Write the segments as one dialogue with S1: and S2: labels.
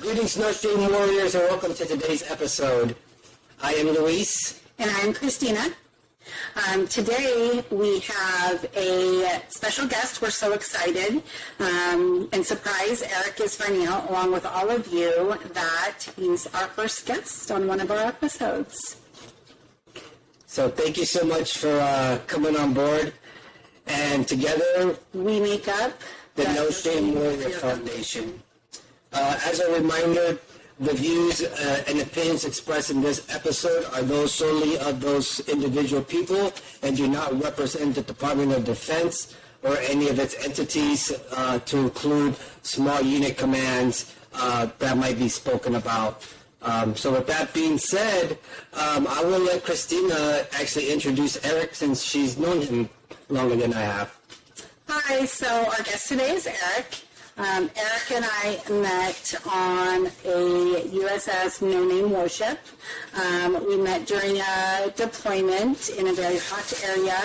S1: Greetings, Snowstream Warriors, and welcome to today's episode. I am Luis.
S2: And I'm Christina. Today we have a special guest. We're so excited. And surprise, Erik is finding out, along with all of you, that he's our first guest on one of our episodes.
S1: So thank you so much for coming on board. And together
S2: we make up
S1: the No Shame Warrior Foundation. As a reminder, the views and opinions expressed in this episode are those solely of those individual people and do not represent the Department of Defense or any of its entities, to include small unit commands that might be spoken about. So with that being said, I will let Christina actually introduce Erik since she's known him longer than I have.
S2: Hi, so our guest today is Erik. Erik and I met on a USS No Name warship. We met during a deployment in a very hot area,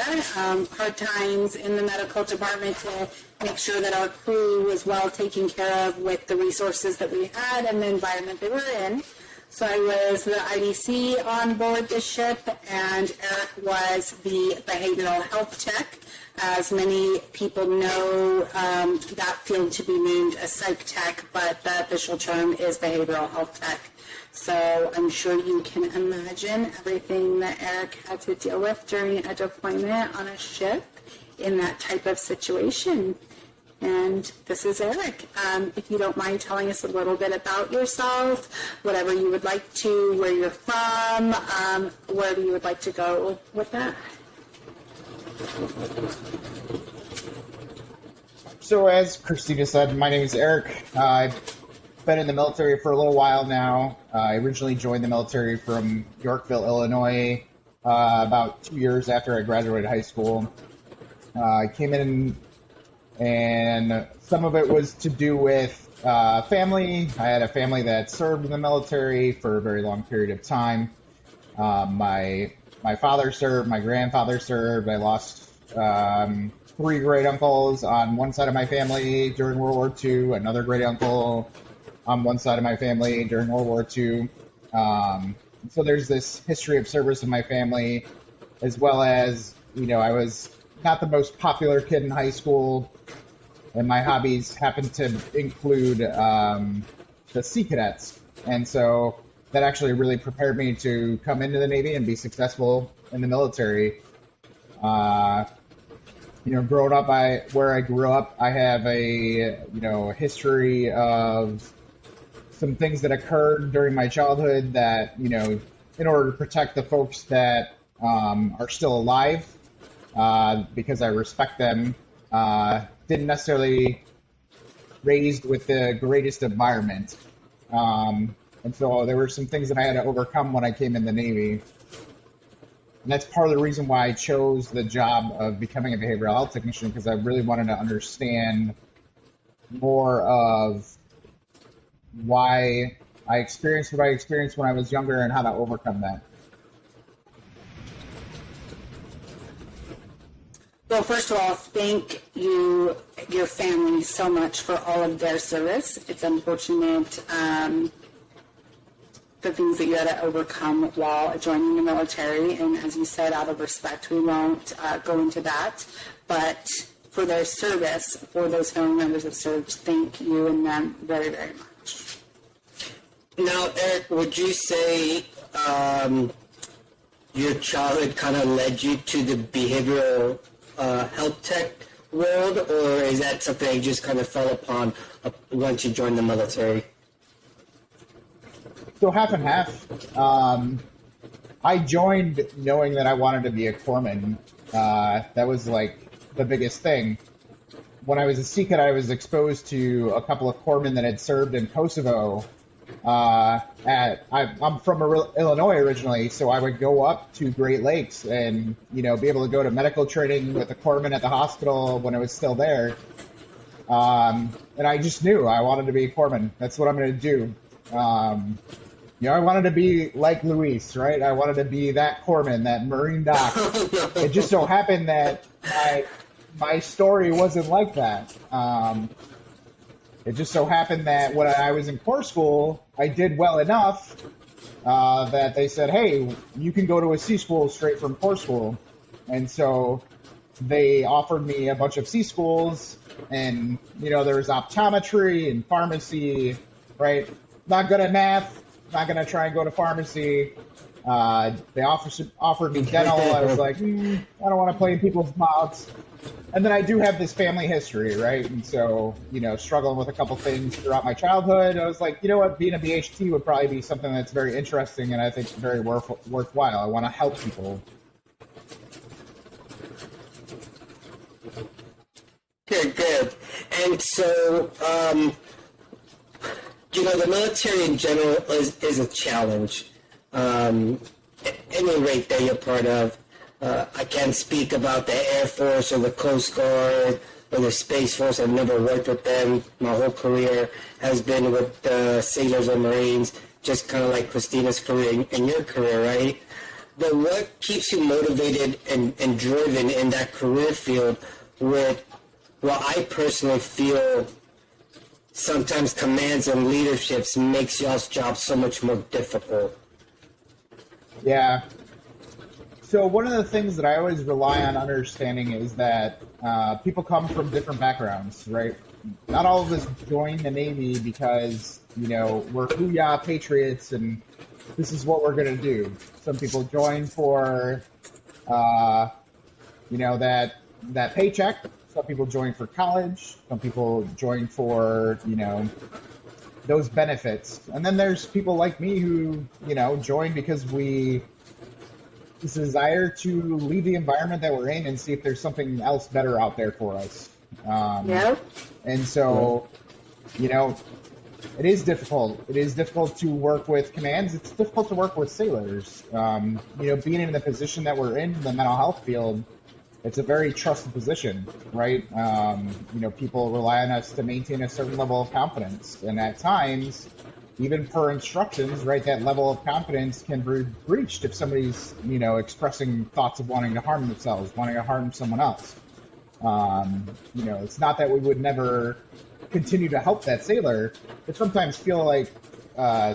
S2: hard times in the medical department to make sure that our crew was well taken care of with the resources that we had and the environment they were in. So I was the IDC on board the ship, and Erik was the behavioral health tech. As many people know, that field to be named a psych tech, but the official term is behavioral health tech. So I'm sure you can imagine everything that Erik had to deal with during a deployment on a ship in that type of situation. And this is Erik. If you don't mind telling us a little bit about yourself, whatever you would like to, where you're from, where you would like to go with that.
S3: So as Christina said, my name is Erik. I've been in the military for a little while now. I originally joined the military from Yorkville, Illinois, about 2 years after I graduated high school. I came in, and some of it was to do with family. I had a family that served in the military for a very long period of time. My father served, my grandfather served. I lost 3 great uncles on one side of my family during World War II, another great uncle on one side of my family during World War II. So there's this history of service in my family, as well as, I was not the most popular kid in high school, and my hobbies happened to include the Sea Cadets. And so that actually really prepared me to come into the Navy and be successful in the military. Growing up, where I grew up, I have a history of some things that occurred during my childhood that, in order to protect the folks that are still alive, because I respect them, didn't necessarily raised with the greatest environment. And so there were some things that I had to overcome when I came in the Navy. And that's part of the reason why I chose the job of becoming a behavioral health technician, because I really wanted to understand more of why I experienced what I experienced when I was younger and how to overcome that.
S2: Well, first of all, thank you, your family, so much for all of their service. It's unfortunate the things that you had to overcome while joining the military, and as you said, out of respect, we won't go into that. But for their service, for those family members that served, thank you and them very, very much.
S1: Now, Erik, would you say your childhood kind of led you to the behavioral health tech world, or is that something you just kind of fell upon once you joined the military?
S3: So half and half. I joined knowing that I wanted to be a corpsman. That was like the biggest thing. When I was a Sea Cadet, I was exposed to a couple of corpsmen that had served in Kosovo. I'm from Illinois originally, so I would go up to Great Lakes and, be able to go to medical training with the corpsman at the hospital when it was still there. And I just knew I wanted to be a corpsman. That's what I'm going to do. I wanted to be like Luis, right? I wanted to be that corpsman, that Marine doc. It just so happened that my story wasn't like that. It just so happened that when I was in core school, I did well enough that they said, hey, you can go to a C school straight from core school. And so they offered me a bunch of C schools, and, there was optometry and pharmacy, right? Not good at math, not going to try and go to pharmacy. They offered me dental. I was like, I don't want to play in people's mouths. And then I do have this family history, right? And so, struggling with a couple things throughout my childhood, I was like, you know what, being a BHT would probably be something that's very interesting and I think very worthwhile. I want to help people.
S1: Good. And so, the military in general is a challenge. Any rate that you're part of. I can't speak about the Air Force or the Coast Guard or the Space Force. I've never worked with them. My whole career has been with the sailors or Marines, just kind of like Christina's career and your career, right? But what keeps you motivated and driven in that career field with what I personally feel sometimes commands and leaderships makes y'all's job so much more difficult?
S3: Yeah. So one of the things that I always rely on understanding is that people come from different backgrounds, right? Not all of us join the Navy because, we're hoo-yah patriots and this is what we're going to do. Some people join for, that paycheck. Some people join for college. Some people join for, those benefits. And then there's people like me who, join because this desire to leave the environment that we're in and see if there's something else better out there for us. And so, it is difficult. It is difficult to work with commands. It's difficult to work with sailors. Being in the position that we're in the mental health field, it's a very trusted position, right? People rely on us to maintain a certain level of confidence. And at times, even per instructions, right, that level of confidence can be breached if somebody's, expressing thoughts of wanting to harm themselves, wanting to harm someone else. It's not that we would never continue to help that sailor, but sometimes feel like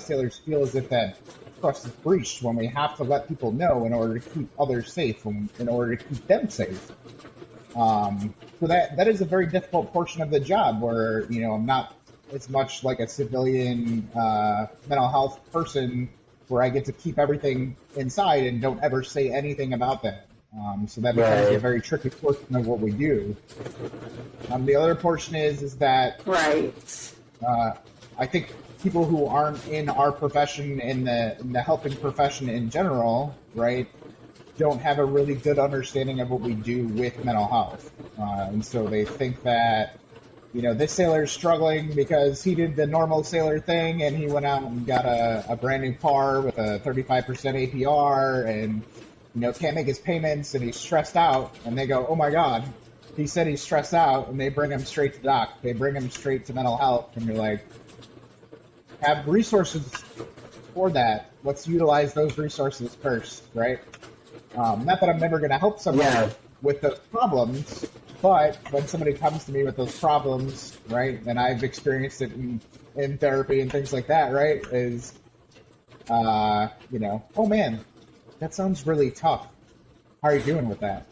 S3: sailors feel as if that trust is breached when we have to let people know in order to keep others safe, in order to keep them safe. So that is a very difficult portion of the job where, I'm not as much like a civilian mental health person where I get to keep everything inside and don't ever say anything about that. So that becomes a very tricky portion of what we do. The other portion is that I think people who aren't in our profession, in the helping profession in general, right, don't have a really good understanding of what we do with mental health. And so they think that, this sailor is struggling because he did the normal sailor thing and he went out and got a brand new car with a 35% APR and, can't make his payments and he's stressed out. And they go, oh my God, he said he's stressed out, and they bring him straight to doc. They bring him straight to mental health, and you're like, have resources for that. Let's utilize those resources first, right? Not that I'm never going to help someone with those problems, but when somebody comes to me with those problems, right, and I've experienced it in therapy and things like that, right, is, oh man, that sounds really tough. How are you doing with that?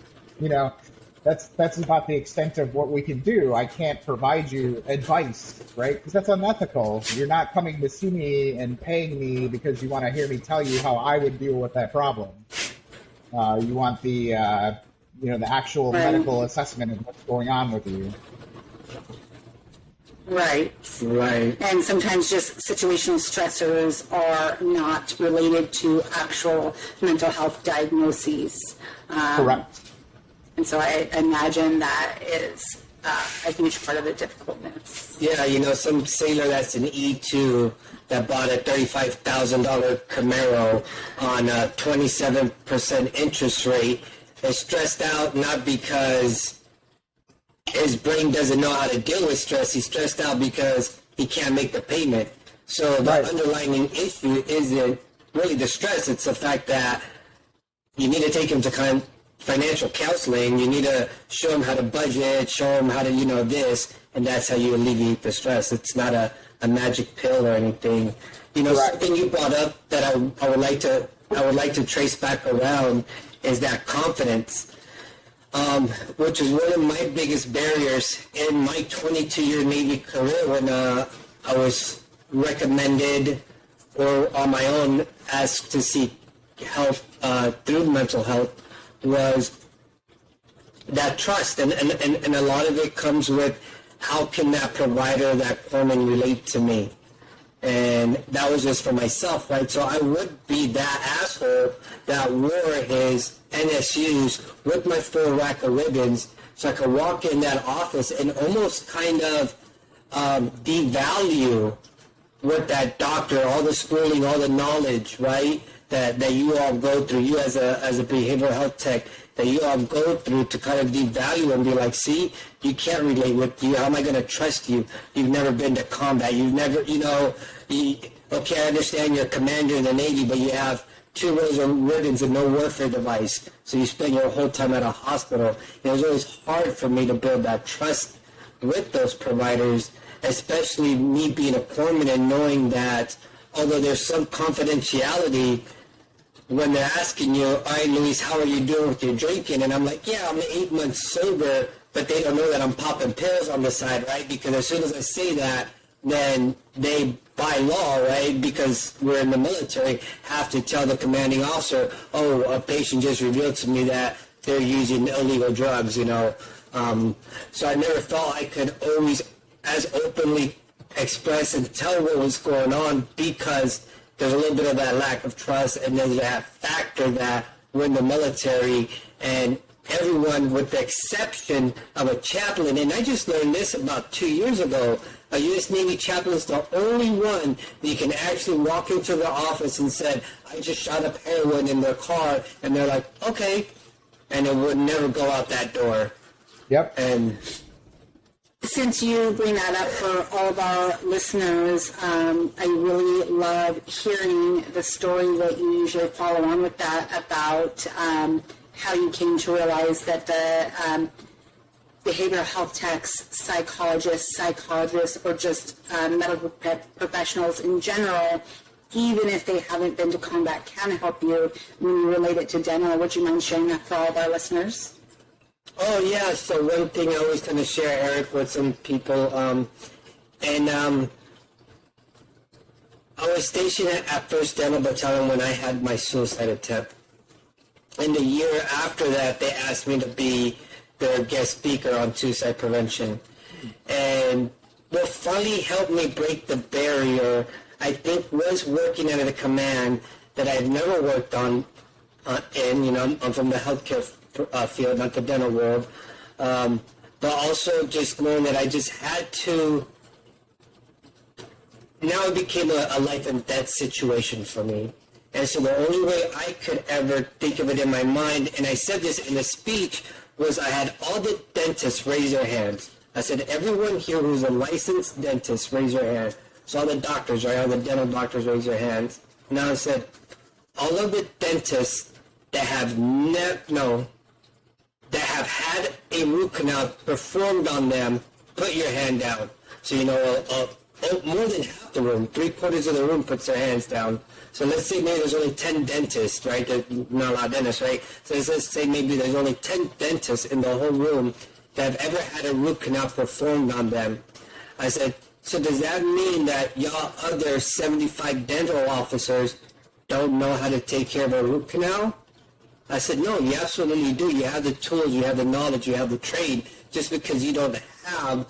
S3: That's about the extent of what we can do. I can't provide you advice, right? Because that's unethical. You're not coming to see me and paying me because you want to hear me tell you how I would deal with that problem. You want the actual medical assessment of what's going on with you.
S2: Right. And sometimes just situational stressors are not related to actual mental health diagnoses.
S3: Correct.
S2: And so I imagine that is a huge part of the difficultness.
S1: Yeah, some sailor that's an E2 that bought a $35,000 Camaro on a 27% interest rate is stressed out not because his brain doesn't know how to deal with stress. He's stressed out because he can't make the payment. So the underlying issue isn't really the stress. It's the fact that you need to take him to financial counseling, you need to show them how to budget, show them how to, this, and that's how you alleviate the stress. It's not a magic pill or anything.
S3: Right.
S1: Something you brought up that I would like to trace back around is that confidence, which is one of my biggest barriers in my 22-year Navy career when I was recommended or on my own asked to seek help through mental health, was that trust. And a lot of it comes with how can that provider, that corpsman relate to me? And that was just for myself, right? So I would be that asshole that wore his NSUs with my full rack of ribbons, so I could walk in that office and almost kind of devalue what that doctor, all the schooling, all the knowledge, right, that you all go through, you as a behavioral health tech, that you all go through to kind of devalue and be like, see, you can't relate with you. How am I going to trust you? You've never been to combat. You've never, okay, I understand you're a commander in the Navy, but you have 2 rows of ribbons and no warfare device. So you spend your whole time at a hospital. It was always hard for me to build that trust with those providers, especially me being a corpsman and knowing that although there's some confidentiality, when they're asking you, all right, Luis, how are you doing with your drinking? And I'm like, yeah, I'm 8 months sober, but they don't know that I'm popping pills on the side, right? Because as soon as I say that, then they, by law, right, because we're in the military, have to tell the commanding officer, oh, a patient just revealed to me that they're using illegal drugs, So I never felt I could always as openly express and tell what was going on because there's a little bit of that lack of trust, and there's that factor that we're in the military, and everyone, with the exception of a chaplain, and I just learned this about 2 years ago, a U.S. Navy chaplain is the only one that you can actually walk into the office and said, I just shot up heroin in their car, and they're like, okay, and it would never go out that door.
S3: Yep.
S1: And
S2: since you bring that up for all of our listeners, I really love hearing the story that you usually follow on with that about how you came to realize that the behavioral health techs, psychologists, or just medical professionals in general, even if they haven't been to combat, can help you when you relate it to dental. Would you mind sharing that for all of our listeners?
S1: Oh, yeah. So one thing I always kind of share, Eric, with some people, I was stationed at 1st Dental Battalion when I had my suicide attempt. And the year after that, they asked me to be their guest speaker on suicide prevention. And what finally helped me break the barrier, I think, was working at a command that I've never worked on I'm from the healthcare field, not the dental world, but also just knowing that I just had to, now it became a life and death situation for me. And so the only way I could ever think of it in my mind, and I said this in a speech, was I had all the dentists raise their hands. I said, everyone here who's a licensed dentist, raise your hand. So all the doctors, right, all the dental doctors raise their hands. Now I said, all of the dentists that have that have had a root canal performed on them, put your hand down. So, more than half the room, 3/4 of the room puts their hands down. So let's say maybe there's only 10 dentists, right? There's not a lot of dentists, right? So let's say maybe there's only 10 dentists in the whole room that have ever had a root canal performed on them. I said, so does that mean that y'all other 75 dental officers don't know how to take care of a root canal? I said, no, you absolutely do. You have the tools, you have the knowledge, you have the trade. Just because you don't have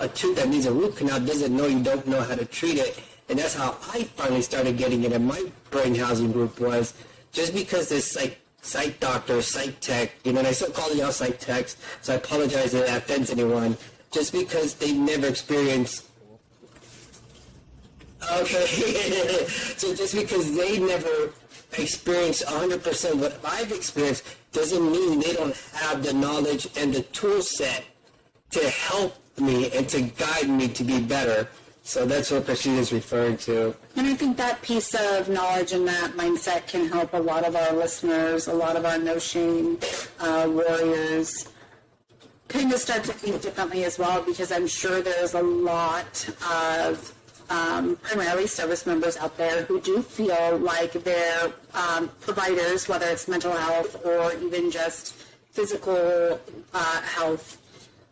S1: a tooth that needs a root canal doesn't know you don't know how to treat it. And that's how I finally started getting it in my brain housing group, was just because this psych doctor, psych tech, and I still call y'all psych techs, so I apologize if that offends anyone, just because they've never experienced. Okay, so just because they never experienced 100% what I've experienced doesn't mean they don't have the knowledge and the tool set to help me and to guide me to be better. So that's what Christina's referring to.
S2: And I think that piece of knowledge and that mindset can help a lot of our listeners, a lot of our no shame warriors kind of start to think differently as well, because I'm sure there's a lot of primarily service members out there who do feel like their providers, whether it's mental health or even just physical health.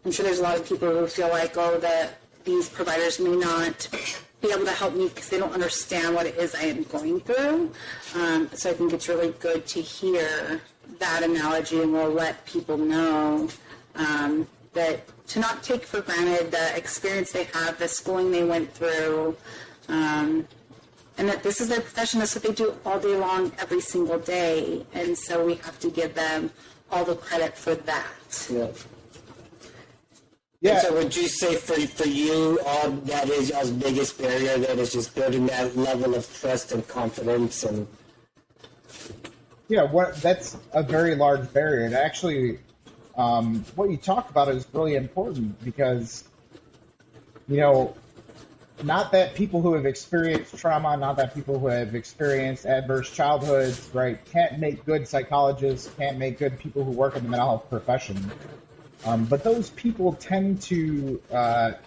S2: I'm sure there's a lot of people who feel like, that these providers may not be able to help me because they don't understand what it is I am going through. So I think it's really good to hear that analogy, and we'll let people know that to not take for granted the experience they have, the schooling they went through, and that this is their profession. That's what they do all day long, every single day. And so we have to give them all the credit for that.
S1: Yeah.
S3: Yeah.
S1: And so would you say for you, all that is y'all's biggest barrier, that is just building that level of trust and confidence? And
S3: Yeah, that's a very large barrier. And actually, what you talk about is really important because, not that people who have experienced trauma, not that people who have experienced adverse childhoods, right, can't make good psychologists, can't make good people who work in the mental health profession. But those people tend to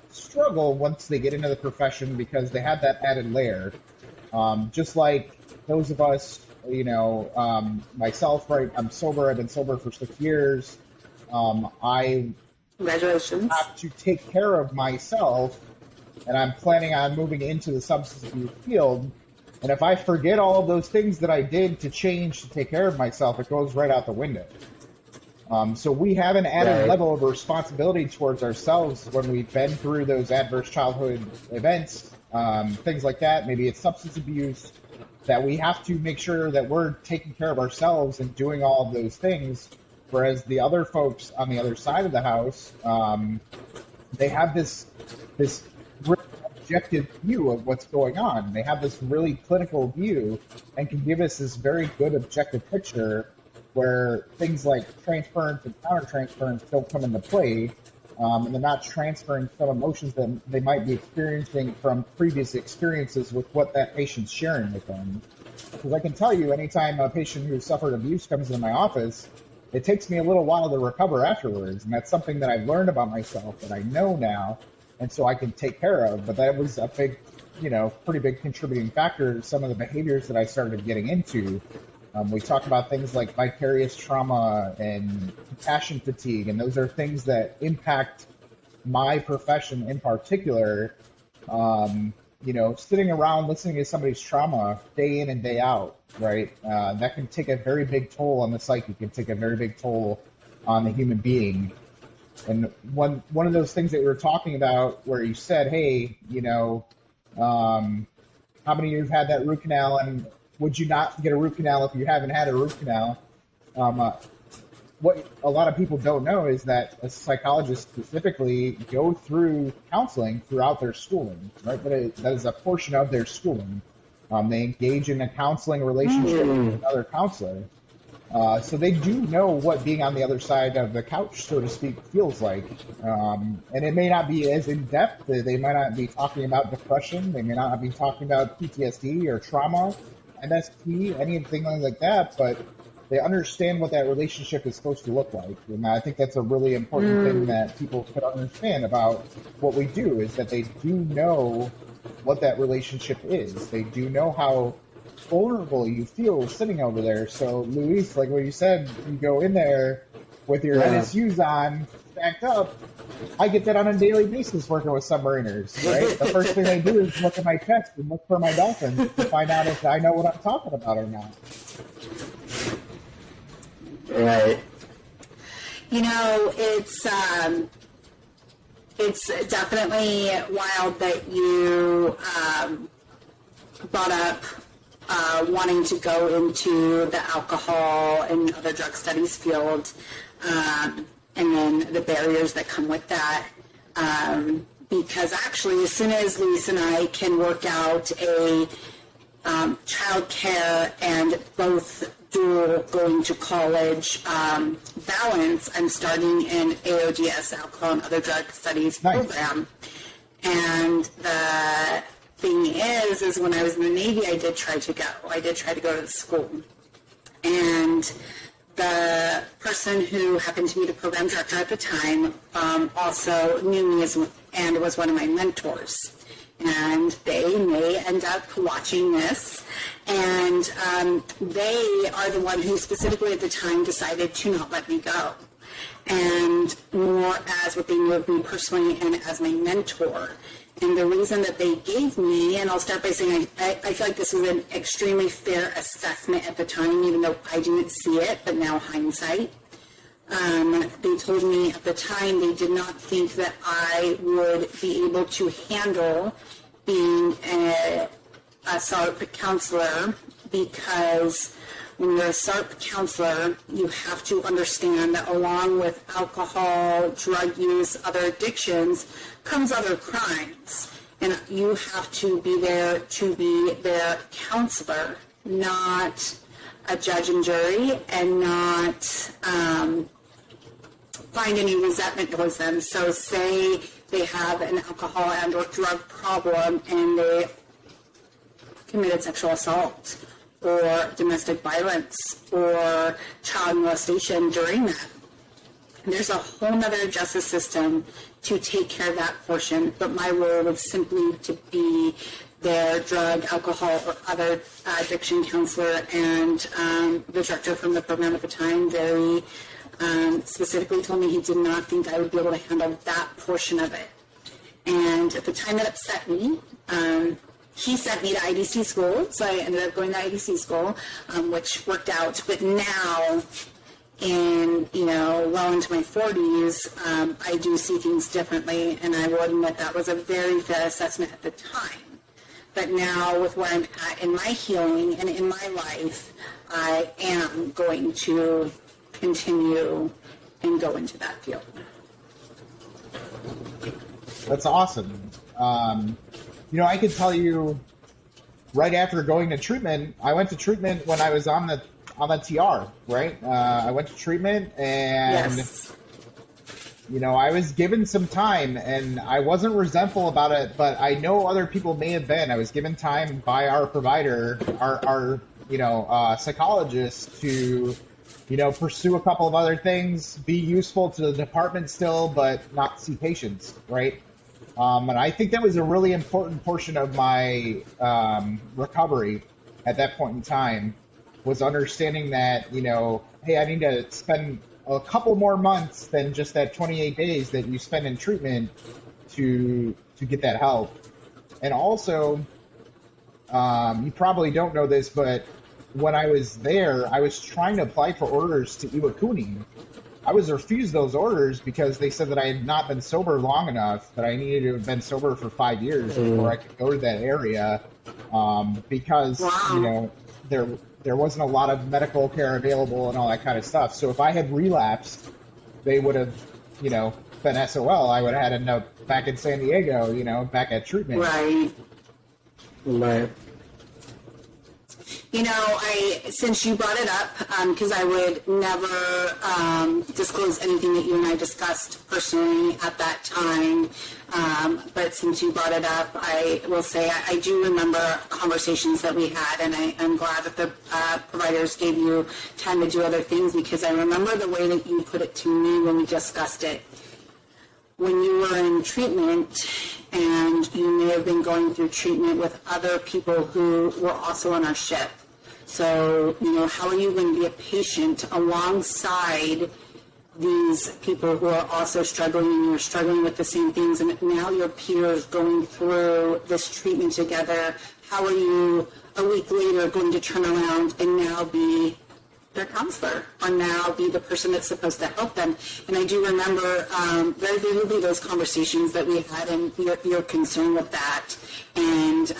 S3: struggle once they get into the profession because they have that added layer. Just like those of us, myself, right, I'm sober. I've been sober for 6 years. I
S2: Congratulations.
S3: have to take care of myself, and I'm planning on moving into the substance abuse field. And if I forget all of those things that I did to change to take care of myself, it goes right out the window. So we have an added level of responsibility towards ourselves when we've been through those adverse childhood events, things like that. Maybe it's substance abuse, that we have to make sure that we're taking care of ourselves and doing all of those things. Whereas the other folks on the other side of the house, they have this really objective view of what's going on. They have this really clinical view and can give us this very good objective picture where things like transference and countertransference don't come into play, and they're not transferring some emotions that they might be experiencing from previous experiences with what that patient's sharing with them. Because I can tell you, anytime a patient who suffered abuse comes into my office, it takes me a little while to recover afterwards, and that's something that I've learned about myself that I know now, and so I can take care of. But that was a big, pretty big contributing factor to some of the behaviors that I started getting into. We talk about things like vicarious trauma and compassion fatigue, and those are things that impact my profession in particular. Sitting around listening to somebody's trauma day in and day out, right? That can take a very big toll on the psyche, can take a very big toll on the human being. And one of those things that we were talking about where you said, hey, how many of you have had that root canal, and would you not get a root canal if you haven't had a root canal? What a lot of people don't know is that a psychologist specifically go through counseling throughout their schooling, right? That is a portion of their schooling. They engage in a counseling relationship with another counselor. So they do know what being on the other side of the couch, so to speak, feels like. And it may not be as in-depth. They might not be talking about depression. They may not be talking about PTSD or trauma, MST, anything like that, but they understand what that relationship is supposed to look like. And I think that's a really important thing that people could understand about what we do, is that they do know what that relationship is. They do know how vulnerable you feel sitting over there. So, Luis, like what you said, you go in there with your NSUs on, stacked up. I get that on a daily basis working with submariners, right? The first thing I do is look at my chest and look for my dolphins to find out if I know what I'm talking about or not.
S1: Right.
S2: It's definitely wild that you brought up wanting to go into the alcohol and other drug studies field, and then the barriers that come with that. Because actually, as soon as Luis and I can work out a child care and both dual going to college balance, I'm starting an AODS, alcohol and other drug studies program. And the thing is when I was in the Navy, I did try to go. I did try to go to the school. And the person who happened to be the program director at the time also knew me and was one of my mentors. And they may end up watching this. And they are the one who specifically at the time decided to not let me go. And more as what they knew of me personally and as my mentor. And the reason that they gave me, and I'll start by saying I feel like this was an extremely fair assessment at the time, even though I didn't see it, but now hindsight. They told me at the time they did not think that I would be able to handle being a SARP counselor, because when you're a SARP counselor, you have to understand that along with alcohol, drug use, other addictions, comes other crimes. And you have to be there to be their counselor, not a judge and jury, and not find any resentment towards them. So say they have an alcohol and or drug problem and they committed sexual assault or domestic violence or child molestation during that. There's a whole other justice system to take care of that portion, but my role was simply to be their drug, alcohol, or other addiction counselor, and the director from the program at the time very specifically told me he did not think I would be able to handle that portion of it. And at the time that upset me, he sent me to IDC school, so I ended up going to IDC school, which worked out. But now, well into my 40s, I do see things differently, and I will admit that was a very fair assessment at the time. But now, with where I'm at in my healing and in my life, I am going to continue and go into that field.
S3: That's awesome. I can tell you, right after going to treatment, I went to treatment when I was on the TR, right? I went to treatment, and
S2: Yes.
S3: I was given some time, and I wasn't resentful about it, but I know other people may have been. I was given time by our provider, our psychologist, to pursue a couple of other things, be useful to the department still, but not see patients, right? And I think that was a really important portion of my recovery at that point in time, was understanding that, hey, I need to spend a couple more months than just that 28 days that you spend in treatment to get that help. And also, you probably don't know this, but when I was there, I was trying to apply for orders to Iwakuni. I was refused those orders because they said that I had not been sober long enough, that I needed to have been sober for 5 years before I could go to that area, because,
S2: Wow.
S3: there wasn't a lot of medical care available and all that kind of stuff. So if I had relapsed, they would have, been SOL. I would have had to end up back in San Diego, back at treatment.
S2: Right.
S1: Right.
S2: Since you brought it up, because I would never disclose anything that you and I discussed personally at that time, but since you brought it up, I will say I do remember conversations that we had, and I'm glad that the providers gave you time to do other things, because I remember the way that you put it to me when we discussed it. When you were in treatment, and you may have been going through treatment with other people who were also on our ship. So, how are you going to be a patient alongside these people who are also struggling, and you're struggling with the same things, and now your peers going through this treatment together? How are you a week later going to turn around and now be their counselor, or now be the person that's supposed to help them? And I do remember very vividly those conversations that we had, and your concern with that. And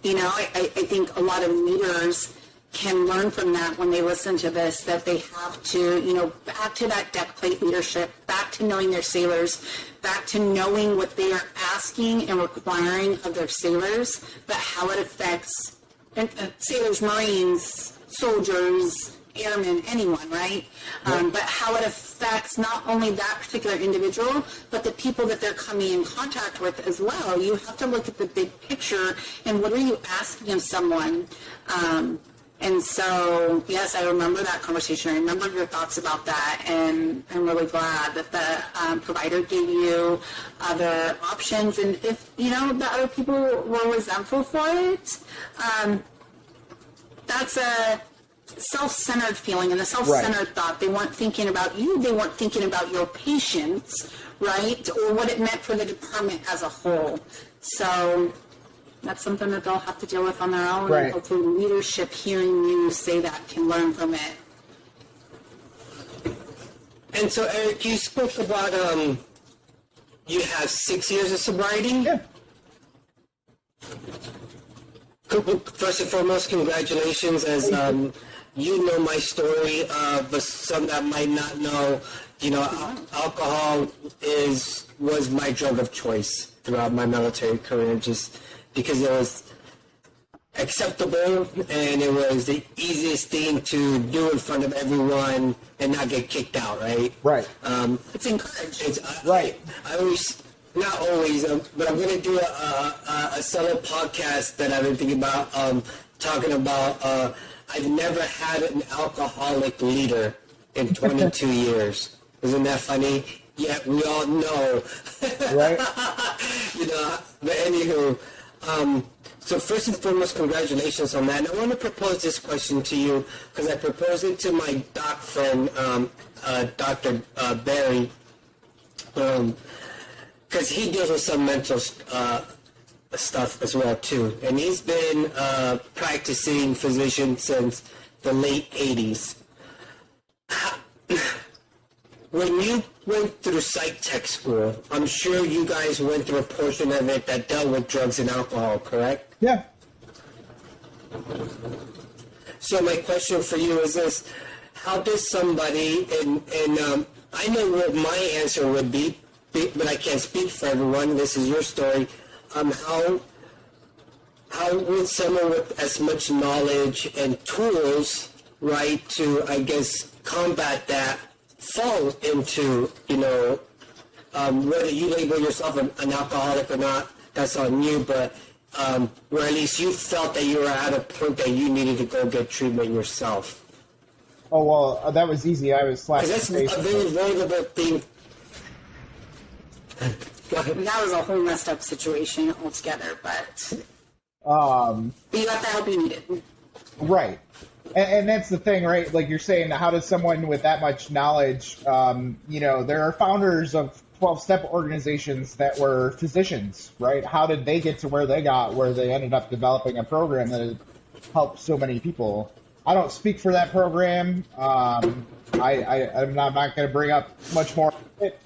S2: I think a lot of leaders can learn from that when they listen to this, that they have to, back to that deck plate leadership, back to knowing their sailors, back to knowing what they are asking and requiring of their sailors, but how it affects sailors, Marines, soldiers, airman, anyone, right? But how it affects not only that particular individual, but the people that they're coming in contact with as well. You have to look at the big picture and what are you asking of someone? And so, yes, I remember that conversation. I remember your thoughts about that, and I'm really glad that the provider gave you other options. And if, the other people were resentful for it, that's a self-centered feeling and a self-centered thought. They weren't thinking about you. They weren't thinking about your patients, right, or what it meant for the department as a whole. So that's something that they'll have to deal with on their own.
S3: Right.
S2: And hopefully leadership hearing you say that can learn from it.
S1: And so, Eric, you spoke about you have 6 years of sobriety?
S3: Yeah.
S1: First and foremost, congratulations. As you know my story, but some that might not know, alcohol was my drug of choice throughout my military career, just because it was acceptable and it was the easiest thing to do in front of everyone and not get kicked out, right?
S3: Right.
S2: It's encouraged.
S3: Right.
S1: I always, not always, but I'm going to do a solo podcast that I've been thinking about, talking about, I've never had an alcoholic leader in 22 years. Isn't that funny? Yet we all know.
S3: Right.
S1: But anywho, so first and foremost, congratulations on that. And I want to propose this question to you because I proposed it to my doc friend, Dr. Barry, because he deals with some mental stuff as well too. And he's been practicing physician since the late 80s. When you went through psych tech school, I'm sure you guys went through a portion of it that dealt with drugs and alcohol, correct?
S3: Yeah.
S1: So my question for you is this: how does somebody, and I know what my answer would be, but I can't speak for everyone. This is your story. How would someone with as much knowledge and tools, right, to combat that, fall into, whether you label yourself an alcoholic or not, that's on you, but where at least you felt that you were at a point that you needed to go get treatment yourself.
S3: Oh, well, that was easy. I was slapped.
S1: Because that's a very vulnerable thing.
S2: That was a whole messed up situation altogether, but you got the help you needed.
S3: Right. And that's the thing, right? Like you're saying, how does someone with that much knowledge, there are founders of 12-step organizations that were physicians, right? How did they get to where they got, where they ended up developing a program that helped so many people? I don't speak for that program. I'm not going to bring up much more of it,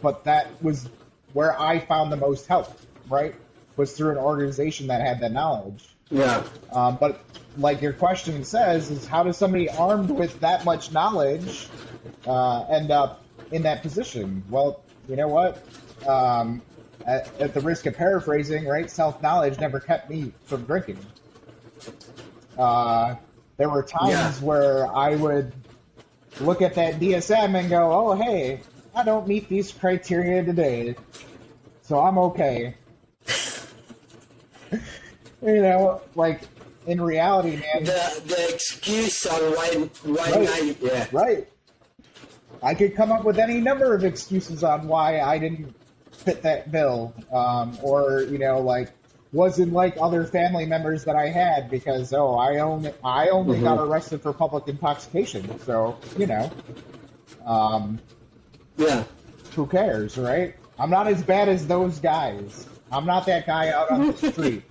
S3: but that was where I found the most help, right? Was through an organization that had that knowledge.
S1: Yeah.
S3: But like your question says, is how does somebody armed with that much knowledge end up in that position? Well, you know what? At the risk of paraphrasing, right? Self-knowledge never kept me from drinking. There were times where I would look at that DSM and go, oh, hey, I don't meet these criteria today, so I'm okay. In reality, man.
S1: The excuse on why
S3: right.
S1: not,
S3: Right. I could come up with any number of excuses on why I didn't fit that bill, wasn't like other family members that I had because I only got arrested for public intoxication, so who cares, right? I'm not as bad as those guys. I'm not that guy out on the street.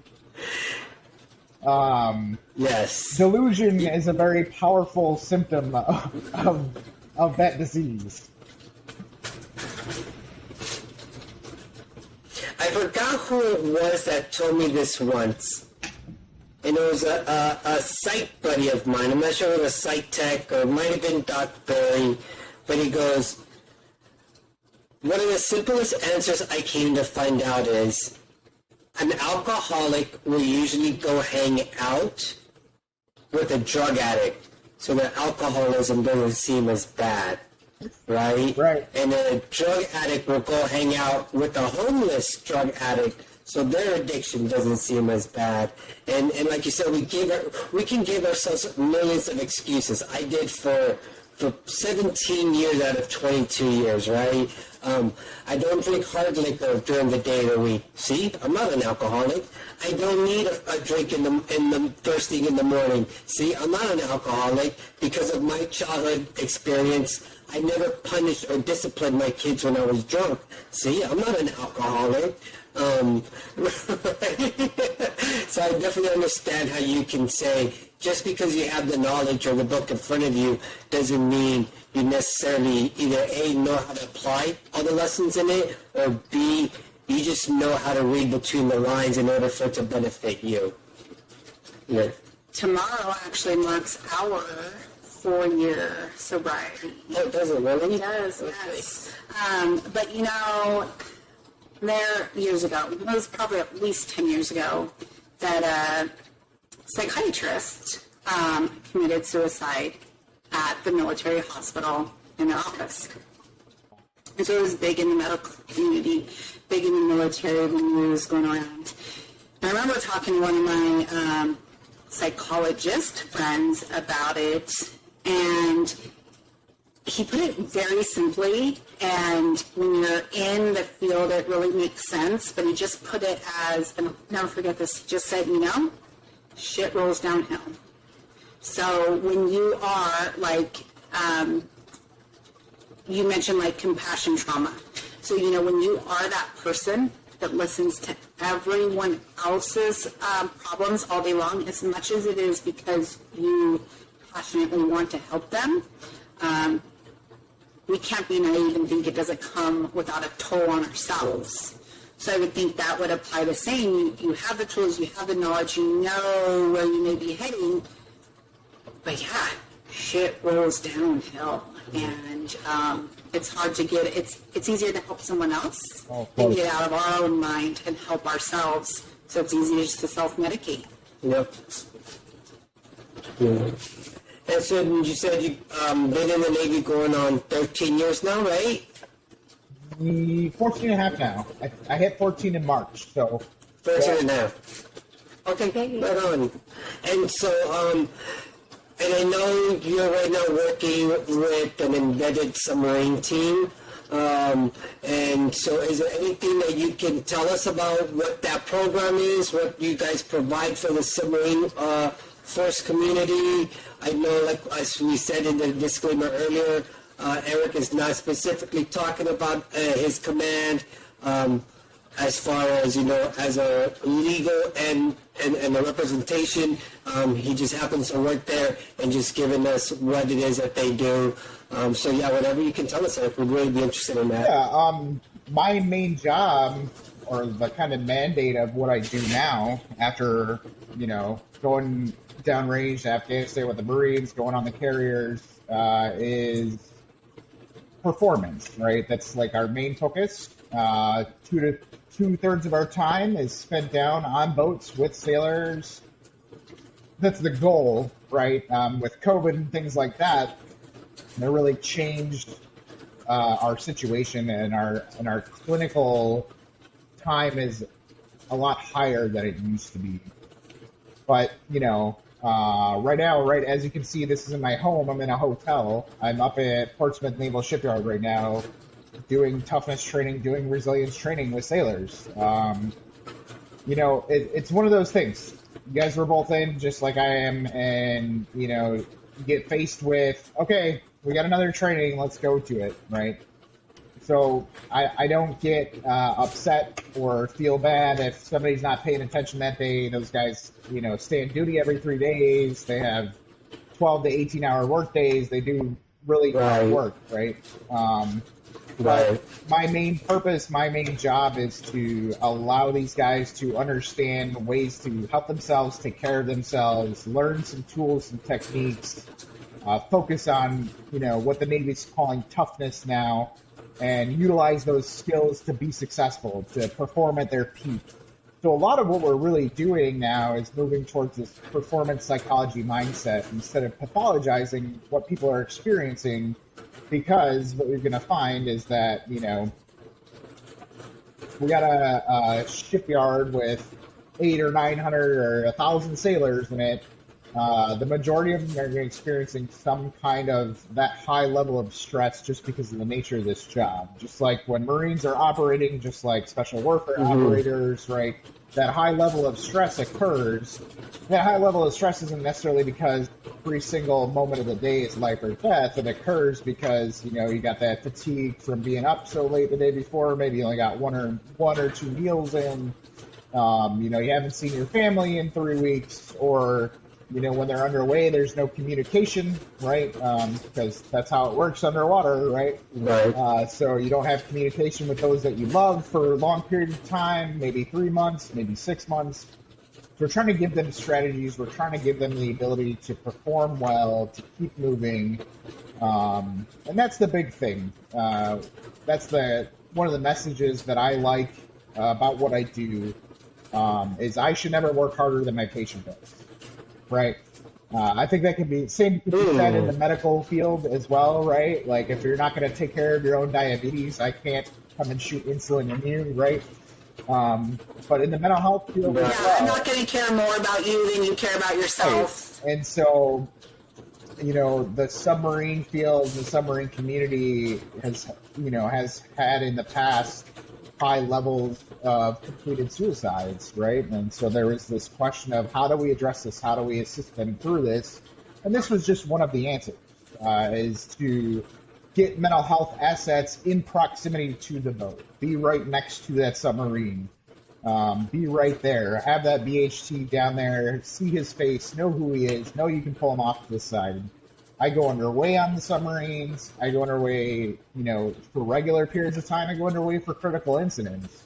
S1: Yes.
S3: Delusion is a very powerful symptom of that disease.
S1: I forgot who it was that told me this once. And it was a psych buddy of mine. I'm not sure if it was psych tech or it might have been Doc Barry. But he goes, one of the simplest answers I came to find out is an alcoholic will usually go hang out with a drug addict so that alcoholism doesn't seem as bad, right?
S3: Right.
S1: And then a drug addict will go hang out with a homeless drug addict, so their addiction doesn't seem as bad. And like you said, we can give ourselves millions of excuses. I did for 17 years out of 22 years, right? I don't drink hard liquor during the day of the week. See, I'm not an alcoholic. I don't need a drink in the first thing in the morning. See, I'm not an alcoholic because of my childhood experience. I never punished or disciplined my kids when I was drunk. See, I'm not an alcoholic. So I definitely understand how you can say just because you have the knowledge or the book in front of you doesn't mean you necessarily either A, know how to apply all the lessons in it, or B, you just know how to read between the lines in order for it to benefit you. Yeah.
S2: Tomorrow actually marks our 4-year sobriety.
S1: Oh, does it really?
S2: It does, yes. But you know, there years ago, it was probably at least 10 years ago, that a psychiatrist committed suicide at the military hospital in their office. And so it was big in the medical community, big in the military, the news going around. I remember talking to one of my psychologist friends about it, and he put it very simply, and when you're in the field, it really makes sense, but he just put it as, and I'll never forget this, he just said, you know, shit rolls downhill. So when you are like, you mentioned like compassion trauma. So, you know, when you are that person that listens to everyone else's problems all day long, as much as it is because you passionately want to help them, we can't be naive and think it doesn't come without a toll on ourselves. So I would think that would apply the same. You have the tools, you have the knowledge, you know where you may be heading, but yeah, shit rolls downhill, and it's hard to get. It's easier to help someone else than get out of our own mind and help ourselves. So it's easier just to self-medicate.
S1: Yep. Yeah. And so you said you've been in the Navy going on 13 years now, right?
S3: 14 and a half now. I hit 14 in March, so.
S1: 13 and a half. Okay, right on. And so, and I know you're right now working with an embedded submarine team. And so is there anything that you can tell us about what that program is, what you guys provide for the submarine force community? I know, like as we said in the disclaimer earlier, Erik is not specifically talking about his command as far as, you know, as a legal and a representation. He just happens to work there and just giving us what it is that they do. So, yeah, whatever you can tell us, Erik, we'd really be interested in that.
S3: Yeah, my main job, or the kind of mandate of what I do now after, you know, going downrange to Afghanistan with the Marines, going on the carriers, is performance, right? That's like our main focus. 2/3 of our time is spent down on boats with sailors. That's the goal, right? With COVID and things like that, that really changed our situation, and our clinical time is a lot higher than it used to be. But, you know, right now, right as you can see, this isn't my home. I'm in a hotel. I'm up at Portsmouth Naval Shipyard right now, doing toughness training, doing resilience training with sailors. You know, it's one of those things. You guys were both in, just like I am, and, you know, you get faced with, okay, we got another training, let's go to it, right? So I don't get upset or feel bad if somebody's not paying attention that day. Those guys, you know, stay on duty every 3 days. They have 12 to 18-hour work days. They do really hard work, right? But my main purpose, my main job is to allow these guys to understand ways to help themselves, take care of themselves, learn some tools and techniques, focus on, you know, what the Navy's calling toughness now, and utilize those skills to be successful, to perform at their peak. So a lot of what we're really doing now is moving towards this performance psychology mindset instead of pathologizing what people are experiencing, because what you're going to find is that, we got a shipyard with 800 or 900 or 1,000 sailors in it. The majority of them are experiencing some kind of that high level of stress just because of the nature of this job. Just like when Marines are operating, just like special warfare operators, right? That high level of stress occurs. That high level of stress isn't necessarily because every single moment of the day is life or death. It occurs because, you got that fatigue from being up so late the day before. Maybe you only got one or two meals in. You haven't seen your family in 3 weeks, or when they're underway, there's no communication, right? Because that's how it works underwater, right?
S1: Right.
S3: So you don't have communication with those that you love for a long period of time, maybe 3 months, maybe 6 months. So we're trying to give them strategies. We're trying to give them the ability to perform well, to keep moving. And that's the big thing. That's one of the messages that I like about what I do, is I should never work harder than my patient does. Right. I think that can be said in the medical field as well, right? Like if you're not going to take care of your own diabetes, I can't come and shoot insulin in you, right? But in the mental health field as well,
S2: I'm not going to care more about you than you care about yourself.
S3: Right. And so, the submarine field, the submarine community has had in the past high levels of completed suicides, right? And so there was this question of how do we address this? How do we assist them through this? And this was just one of the answers, is to get mental health assets in proximity to the boat. Be right next to that submarine. Be right there. Have that BHT down there. See his face. Know who he is. Know you can pull him off to the side. I go underway on the submarines. I go underway, for regular periods of time. I go underway for critical incidents.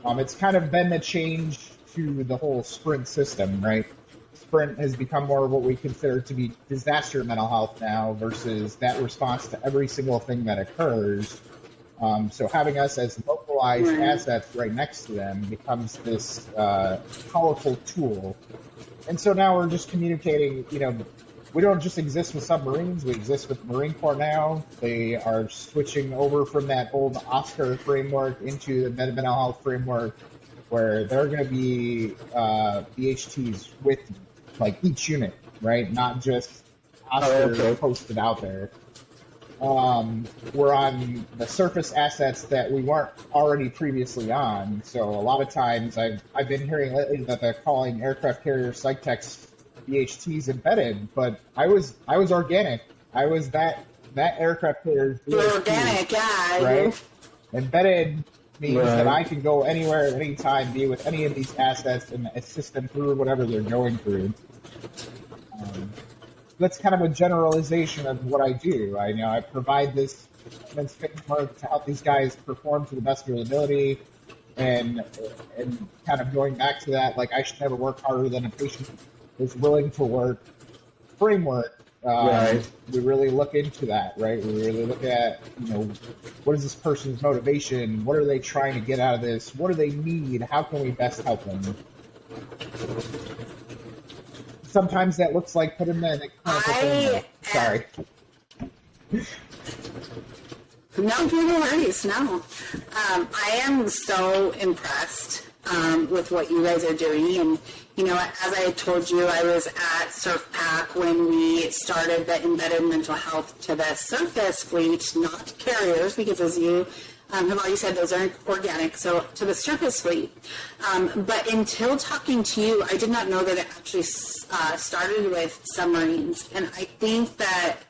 S3: It's kind of been the change to the whole Sprint system, right? Sprint has become more of what we consider to be disaster mental health now versus that response to every single thing that occurs. So having us as localized assets right next to them becomes this powerful tool. And so now we're just communicating, we don't just exist with submarines, we exist with Marine Corps now. They are switching over from that old Oscar framework into the mental health framework, where they're going to be BHTs with like each unit, right? Not just Oscar posted out there. We're on the surface assets that we weren't already previously on. So a lot of times I've been hearing lately that they're calling aircraft carrier psych techs BHTs embedded, but I was organic. I was that aircraft carrier.
S2: You're organic, yeah.
S3: Right? Embedded means that I can go anywhere at any time, be with any of these assets, and assist them through whatever they're going through. That's kind of a generalization of what I do. I provide this framework to help these guys perform to the best of their ability, and kind of going back to that, like I should never work harder than a patient is willing to work framework. We really look into that, right? We really look at, what is this person's motivation? What are they trying to get out of this? What do they need? How can we best help them? Sometimes that looks like put them in a clinical framework. Sorry.
S2: No, no worries, no. I am so impressed with what you guys are doing. And, as I had told you, I was at SurfPack when we started the embedded mental health to the surface fleet, not carriers, because as you have already said, those aren't organic, so to the surface fleet. But until talking to you, I did not know that it actually started with submarines. And I think that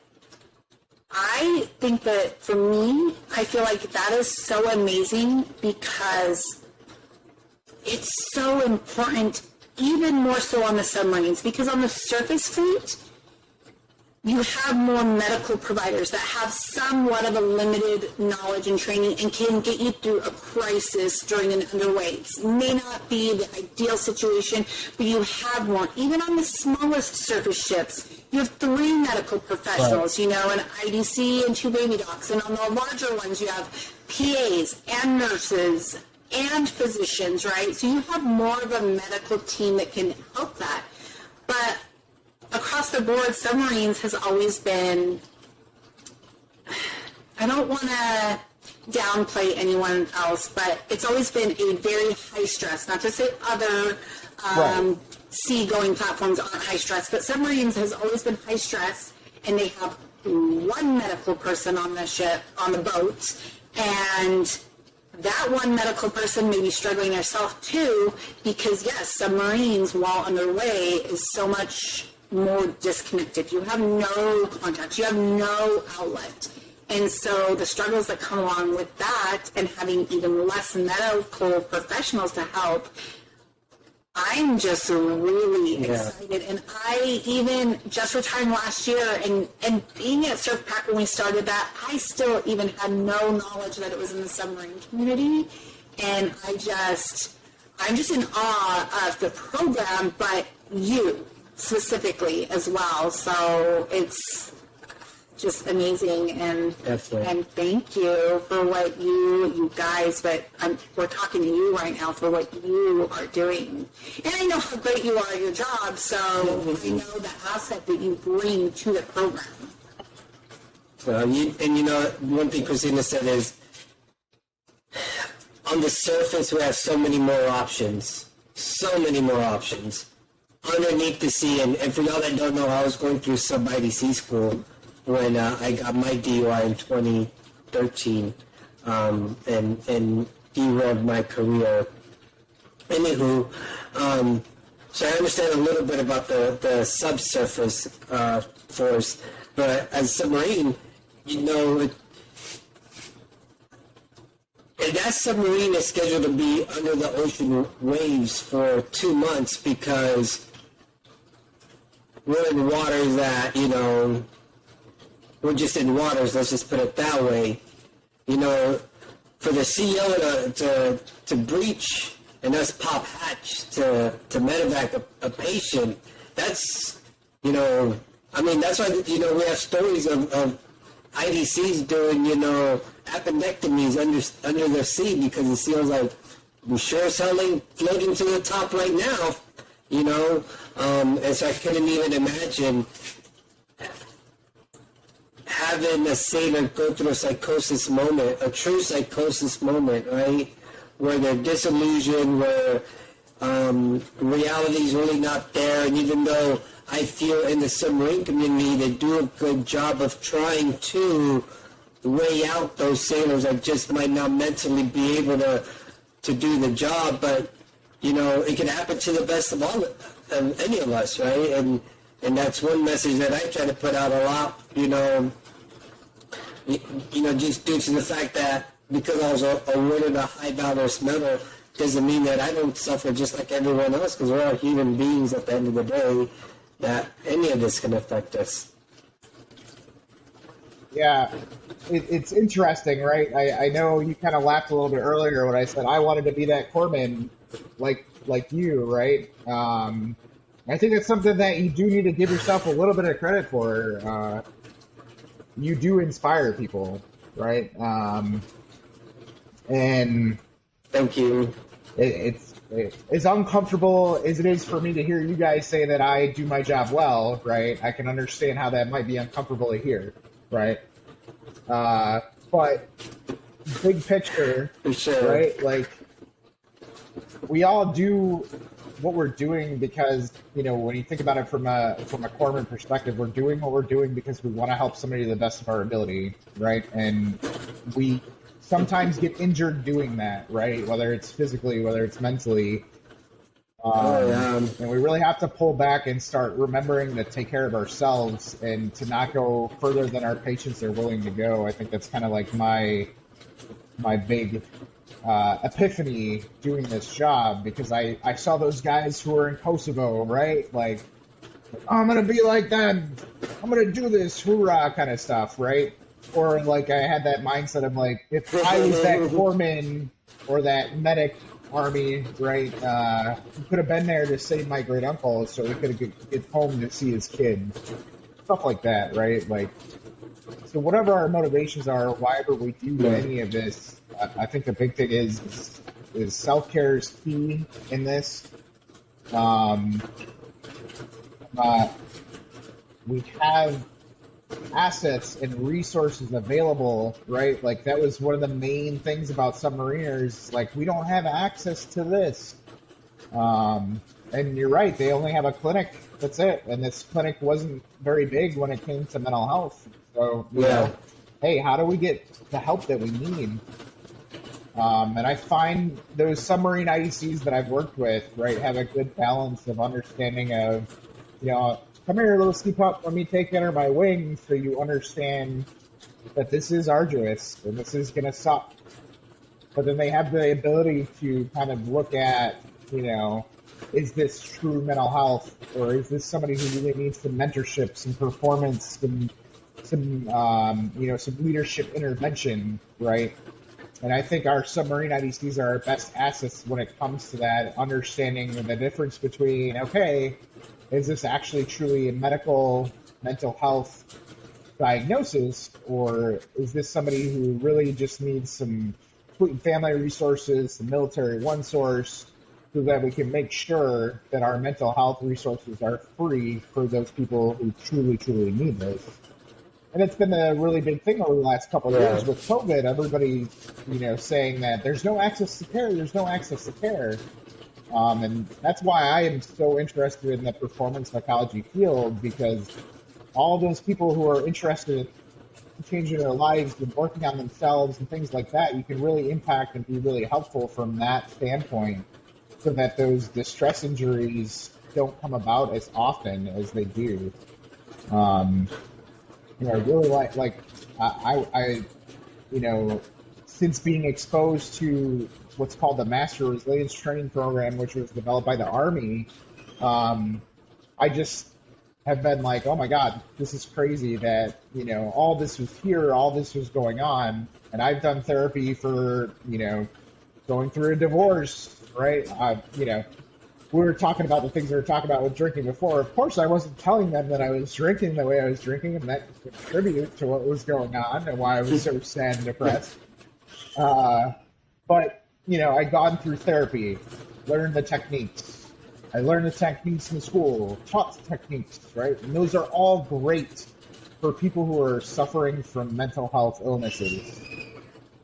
S2: for me, I feel like that is so amazing because it's so important, even more so on the submarines, because on the surface fleet, you have more medical providers that have somewhat of a limited knowledge and training and can get you through a crisis during an underway. It may not be the ideal situation, but you have more. Even on the smallest surface ships, you have 3 medical professionals, an IDC and 2 baby docs. And on the larger ones, you have PAs and nurses and physicians, right? So you have more of a medical team that can help that. But across the board, submarines has always been, I don't want to downplay anyone else, but it's always been a very high stress, not to say other sea-going platforms aren't high stress, but submarines has always been high stress, and they have one medical person on the ship, on the boat, and that one medical person may be struggling themselves too, because yes, submarines while underway is so much more disconnected. You have no contacts, you have no outlet. And so the struggles that come along with that and having even less medical professionals to help, I'm just really excited. And I even just retired last year and being at Surf Pack when we started that, I still even had no knowledge that it was in the submarine community. And I'm just in awe of the program, but you specifically as well. So it's just amazing, and thank you for what you guys, but we're talking to you right now for what you are doing. And I know how great you are at your job, so I know the asset that you bring to the program.
S1: One thing Christina said is, on the surface we have so many more options. Underneath the sea, and for y'all that don't know, I was going through sub-IDC school when I got my DUI in 2013, and derailed my career. Anywho, so I understand a little bit about the subsurface force, but as a submarine, and that submarine is scheduled to be under the ocean waves for 2 months because we're in waters that, we're just in waters, let's just put it that way. For the CEO to breach and us pop hatch to medevac a patient, that's, that's why, we have stories of IDCs doing, appendectomies under the sea because the SEAL's like, we sure as hell ain't floating to the top right now, and so I couldn't even imagine having a sailor go through a psychosis moment, a true psychosis moment, right? Where they're disillusioned, where reality's really not there, and even though I feel in the submarine community they do a good job of trying to weigh out those sailors that just might not mentally be able to do the job, but it can happen to the best of any of us, right? And that's one message that I try to put out a lot, just due to the fact that because I was awarded a high valorous medal doesn't mean that I don't suffer just like everyone else, because we're all human beings at the end of the day, that any of this can affect us.
S3: Yeah, it's interesting, right? I know you kind of laughed a little bit earlier when I said I wanted to be that corpsman like you, right? I think it's something that you do need to give yourself a little bit of credit for. You do inspire people, right? And
S1: thank you.
S3: It's as uncomfortable as it is for me to hear you guys say that I do my job well, right? I can understand how that might be uncomfortable to hear, right? But big picture,
S1: for sure,
S3: right? Like, we all do what we're doing because, when you think about it from a corpsman perspective, we're doing what we're doing because we want to help somebody to the best of our ability, right? And we sometimes get injured doing that, right? Whether it's physically, whether it's mentally. And we really have to pull back and start remembering to take care of ourselves and to not go further than our patients are willing to go. I think that's kind of like my big epiphany doing this job, because I saw those guys who were in Kosovo, right? Like, I'm going to be like them. I'm going to do this, hoorah kind of stuff, right? Or like I had that mindset of like, if I was that corpsman or that medic army, right, he could have been there to save my great uncle so he could get home to see his kid. Stuff like that, right? Like, so whatever our motivations are, why ever we do any of this, I think the big thing is is self-care is key in this. We have assets and resources available, right? Like that was one of the main things about submariners. Like we don't have access to this. And you're right, they only have a clinic. That's it. And this clinic wasn't very big when it came to mental health. So, you know, hey, how do we get the help that we need? And I find those submarine IDCs that I've worked with, right, have a good balance of understanding of, you know, come here, little ski pup, let me take you under my wing so you understand that this is arduous and this is going to suck. But then they have the ability to kind of look at, you know, is this true mental health, or is this somebody who really needs some mentorship, some performance, some leadership intervention, right? And I think our submarine IDCs are our best assets when it comes to that, understanding the difference between, okay, is this actually truly a medical mental health diagnosis, or is this somebody who really just needs some family resources, some military one source, so that we can make sure that our mental health resources are free for those people who truly, truly need this. And it's been a really big thing over the last couple of years with COVID. Everybody, you know, saying that there's no access to care, there's no access to care. And that's why I am so interested in the performance psychology field, because all those people who are interested in changing their lives and working on themselves and things like that, you can really impact and be really helpful from that standpoint, so that those distress injuries don't come about as often as they do. You know, I really like I you know, since being exposed to what's called the Master Resilience Training Program, which was developed by the Army, I just have been like, oh my God, this is crazy that, you know, all this was here, all this was going on. And I've done therapy for, you know, going through a divorce, right? You know, we were talking about the things we were talking about with drinking before. Of course, I wasn't telling them that I was drinking the way I was drinking, and that contributed to what was going on and why I was so sad and depressed. But, you know, I'd gone through therapy, learned the techniques. I learned the techniques in school, taught the techniques, right? And those are all great for people who are suffering from mental health illnesses.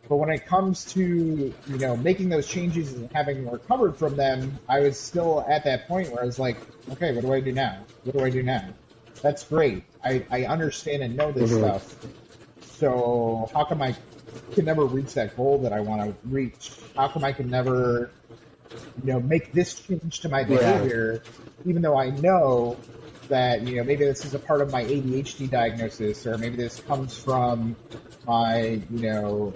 S3: But when it comes to, you know, making those changes and having recovered from them, I was still at that point where I was like, okay, what do I do now? What do I do now? That's great. I understand and know this stuff. So how come I can never reach that goal that I want to reach? How come I can never, you know, make this change to my behavior, even though I know that, you know, maybe this is a part of my ADHD diagnosis, or maybe this comes from my, you know,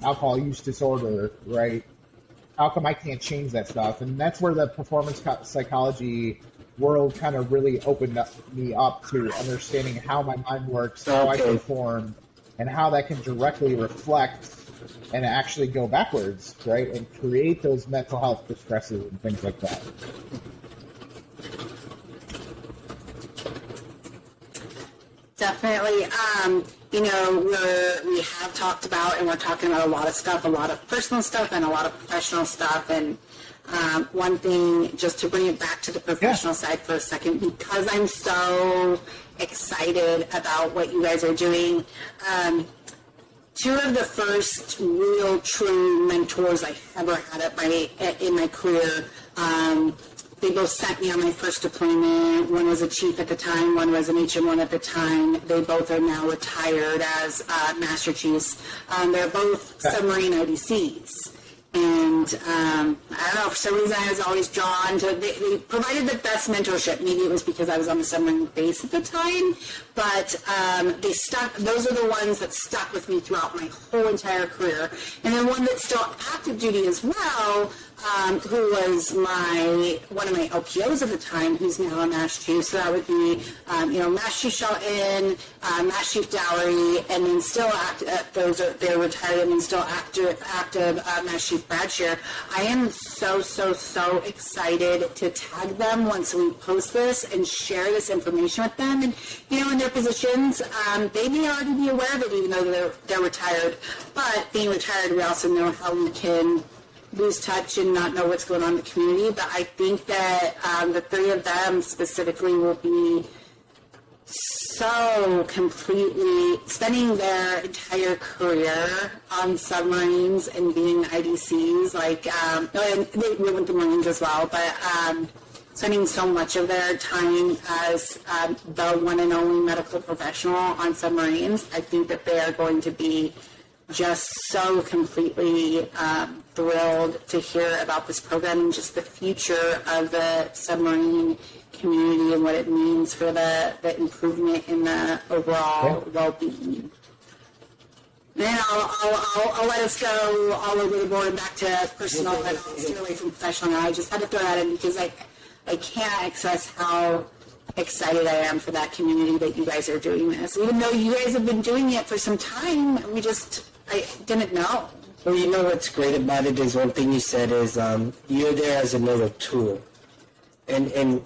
S3: alcohol use disorder, right? How come I can't change that stuff? And that's where the performance psychology world kind of really opened me up to understanding how my mind works, how I perform, and how that can directly reflect and actually go backwards, right? And create those mental health distresses and things like that.
S2: Definitely. You know, we have talked about, and we're talking about a lot of stuff, a lot of personal stuff and a lot of professional stuff. And one thing, just to bring it back to the professional side for a second, because I'm so excited about what you guys are doing. Two of the first real true mentors I ever had in my career, they both sent me on my first deployment. One was a chief at the time, one was an HM1 at the time. They both are now retired as Master Chiefs. They're both submarine IDCs. And I don't know, for some reason I was always drawn to, they provided the best mentorship. Maybe it was because I was on the submarine base at the time, but those are the ones that stuck with me throughout my whole entire career. And then one that's still active duty as well, who was one of my LPOs at the time, who's now a Master Chief. So that would be, Master Chief Shelton, Master Chief Dowry, and then still active, they're retired, and then still active Master Chief Bradshaw. I am so excited to tag them once we post this and share this information with them. And, you know, in their positions, they may already be aware of it, even though they're retired. But being retired, we also know how we can lose touch and not know what's going on in the community. But I think that the three of them specifically will be so completely spending their entire career on submarines and being IDCs, and they went to Marines as well, but spending so much of their time as the one and only medical professional on submarines. I think that they are going to be just so completely thrilled to hear about this program and just the future of the submarine community and what it means for the improvement in the overall well-being. Then I'll let us go all over the board back to personal, and I'll steer away from professional. I just had to throw that in because I can't express how excited I am for that community that you guys are doing this. Even though you guys have been doing it for some time, I didn't know.
S1: Well, you know what's great about it is one thing you said is you're there as another tool. And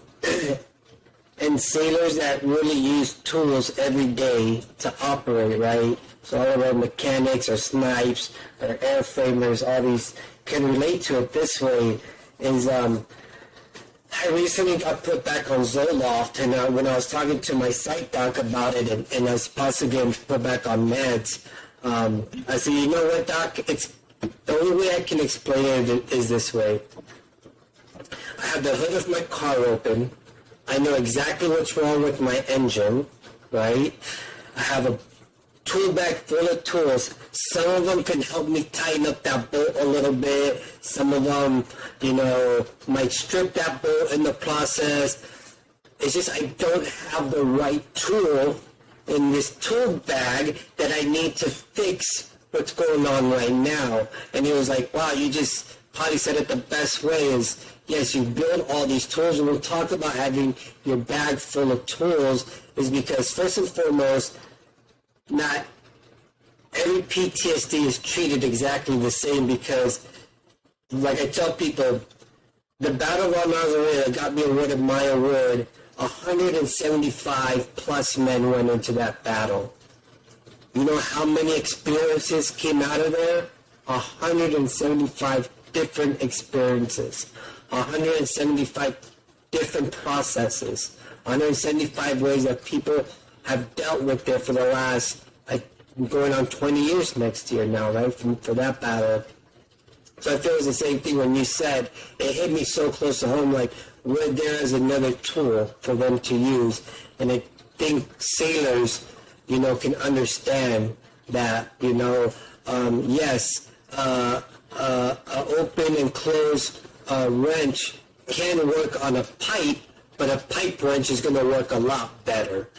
S1: sailors that really use tools every day to operate, right? So all of our mechanics or snipes or airframers, all these can relate to it this way is I recently got put back on Zoloft, and when I was talking to my psych doc about it and I was possibly getting put back on meds, I said, you know what, doc, it's the only way I can explain it is this way. I have the hood of my car open. I know exactly what's wrong with my engine, right? I have a tool bag full of tools. Some of them can help me tighten up that bolt a little bit. Some of them, might strip that bolt in the process. It's just I don't have the right tool in this tool bag that I need to fix what's going on right now. And he was like, wow, you just probably said it the best way is, yes, you build all these tools, and we'll talk about having your bag full of tools is because first and foremost, not every PTSD is treated exactly the same because, like I tell people, the Battle of El Nazareno got me awarded my award. 175 plus men went into that battle. You know how many experiences came out of there? 175 different experiences. 175 different processes. 175 ways that people have dealt with it for the last, going on 20 years next year now, right, for that battle. So I feel it's the same thing when you said, it hit me so close to home, like, we're there as another tool for them to use. And I think sailors, can understand that, yes, open and closed wrench can work on a pipe, but a pipe wrench is going to work a lot better.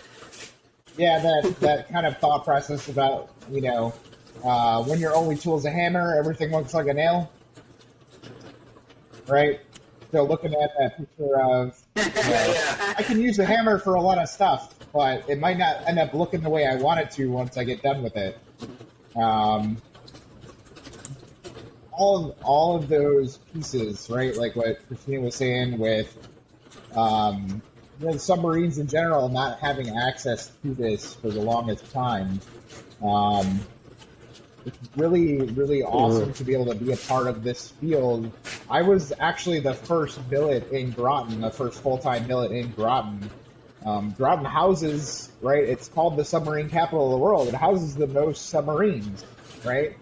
S3: Yeah, that kind of thought process about, when your only tool is a hammer, everything looks like a nail, right? So looking at that picture of, I can use a hammer for a lot of stuff, but it might not end up looking the way I want it to once I get done with it. All of those pieces, right? Like what Christina was saying with the submarines in general not having access to this for the longest time. It's really, really awesome to be able to be a part of this field. I was actually the first billet in Groton, the first full-time billet in Groton. Groton houses, right? It's called the submarine capital of the world. It houses the most submarines, right?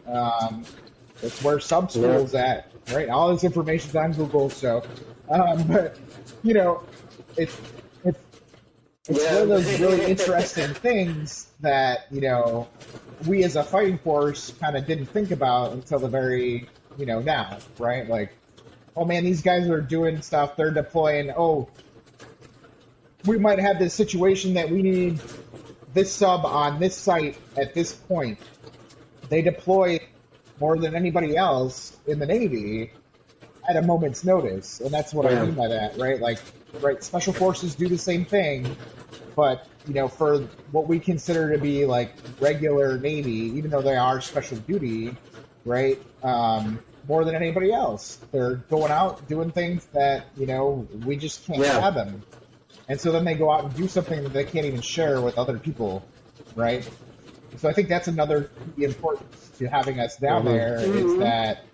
S3: It's where sub school's at, right? All this information's on Google, so, but it's one of those really interesting things that we as a fighting force kind of didn't think about until the very now, right? Like, oh man, these guys are doing stuff. They're deploying. Oh, we might have this situation that we need this sub on this site at this point. They deploy more than anybody else in the Navy at a moment's notice. And that's what I mean by that, right? Like, right, special forces do the same thing, but, for what we consider to be, like, regular Navy, even though they are special duty, right, more than anybody else. They're going out doing things that, we just can't fathom. And so then they go out and do something that they can't even share with other people, right? So I think that's another importance to having us down there is that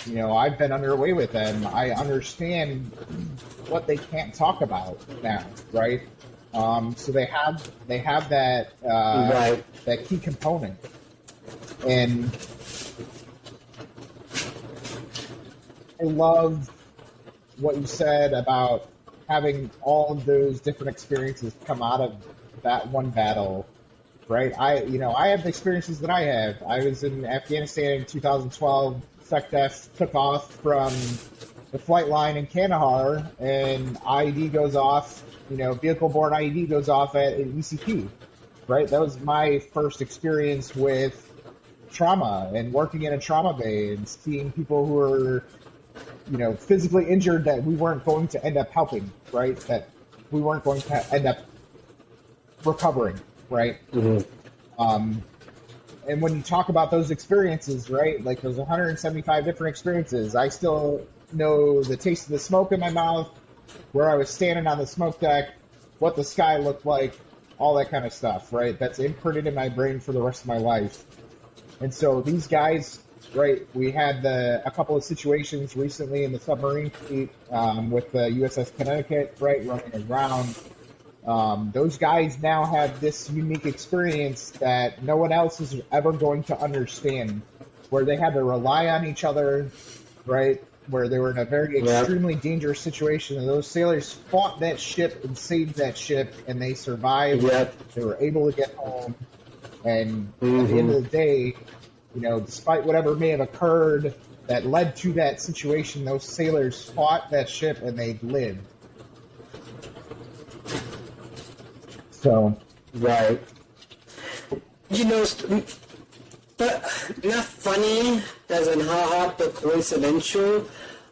S3: I've been underway with them. I understand what they can't talk about now, right? So they have that
S1: Right.
S3: that key component, and I love what you said about having all of those different experiences come out of that one battle, right? I have the experiences that I have. I was in Afghanistan in 2012. SecDef took off from the flight line in Kandahar, and IED goes off. Vehicle-borne IED goes off at an ECP, right? That was my first experience with trauma and working in a trauma bay and seeing people who were physically injured that we weren't going to end up helping, right? That we weren't going to end up recovering, right?
S1: Mm-hmm.
S3: And when you talk about those experiences, right, like those 175 different experiences, I still know the taste of the smoke in my mouth, where I was standing on the smoke deck, what the sky looked like, all that kind of stuff, right? That's imprinted in my brain for the rest of my life. And so these guys, right, we had a couple of situations recently in the submarine fleet with the USS Connecticut, right, running aground. Those guys now have this unique experience that no one else is ever going to understand, where they had to rely on each other, right, where they were in a very extremely dangerous situation, and those sailors fought that ship and saved that ship, and they survived. They were able to get home, and at the end of the day, despite whatever may have occurred that led to that situation, those sailors fought that ship and they lived. So,
S1: right. But not funny as in haha, but coincidental.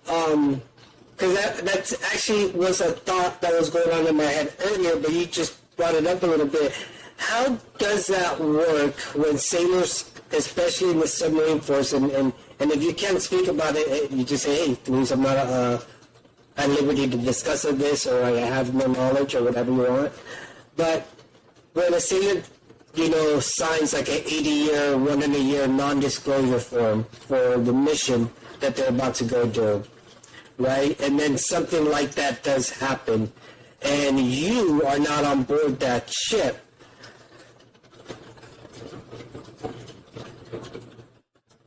S1: Because that's actually was a thought that was going on in my head earlier, but you just brought it up a little bit. How does that work when sailors, especially in the submarine force, and if you can't speak about it, you just say, hey, please, I'm not at liberty to discuss this, or I have no knowledge, or whatever you want. But when a sailor, signs like an 80-year, 100-year non-disclosure form for the mission that they're about to go do, right? And then something like that does happen, and you are not on board that ship.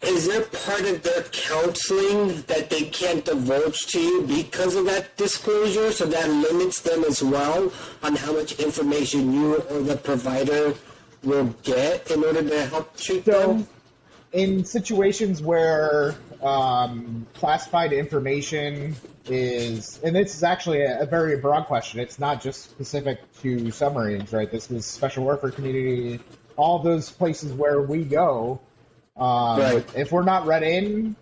S1: Is there part of their counseling that they can't divulge to you because of that disclosure, so that limits them as well on how much information you or the provider will get in order to help treat them?
S3: In situations where classified information is, and this is actually a very broad question, it's not just specific to submarines, right? This is special warfare community, all those places where we go.
S1: Right.
S3: If we're not read in,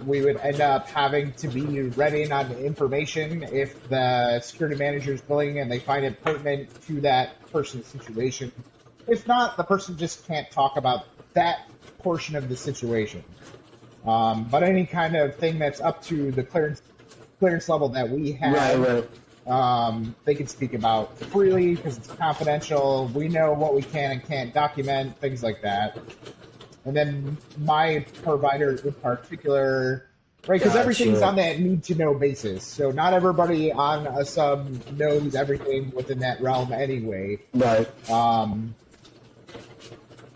S3: we would end up having to be read in on the information if the security manager is willing and they find it pertinent to that person's situation. If not, the person just can't talk about that portion of the situation. But any kind of thing that's up to the clearance level that we have, they can speak about freely because it's confidential. We know what we can and can't document, things like that. And then my provider in particular, right, because everything's on that need-to-know basis. So not everybody on a sub knows everything within that realm anyway.
S1: Right.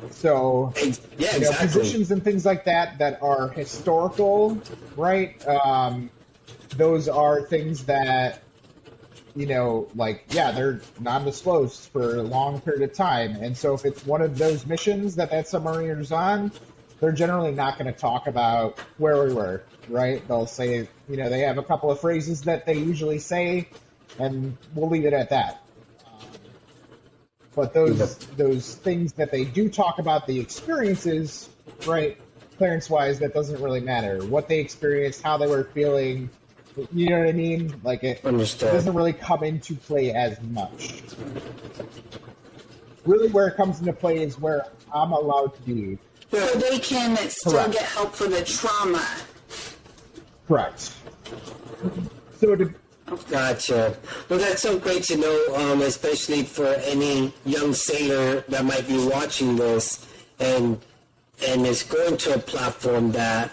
S3: So,
S1: exactly.
S3: Positions and things like that are historical, right? Those are things that, they're non-disclosed for a long period of time. And so if it's one of those missions that submariner's on, they're generally not going to talk about where we were, right? They'll say, they have a couple of phrases that they usually say, and we'll leave it at that. But those things that they do talk about, the experiences, right, clearance-wise, that doesn't really matter. What they experienced, how they were feeling, you know what I mean? Like it doesn't really come into play as much. Really where it comes into play is where I'm allowed to be.
S2: So they can still get help for the trauma.
S3: Correct. So
S1: Gotcha. Well, that's so great to know, especially for any young sailor that might be watching this and is going to a platform that,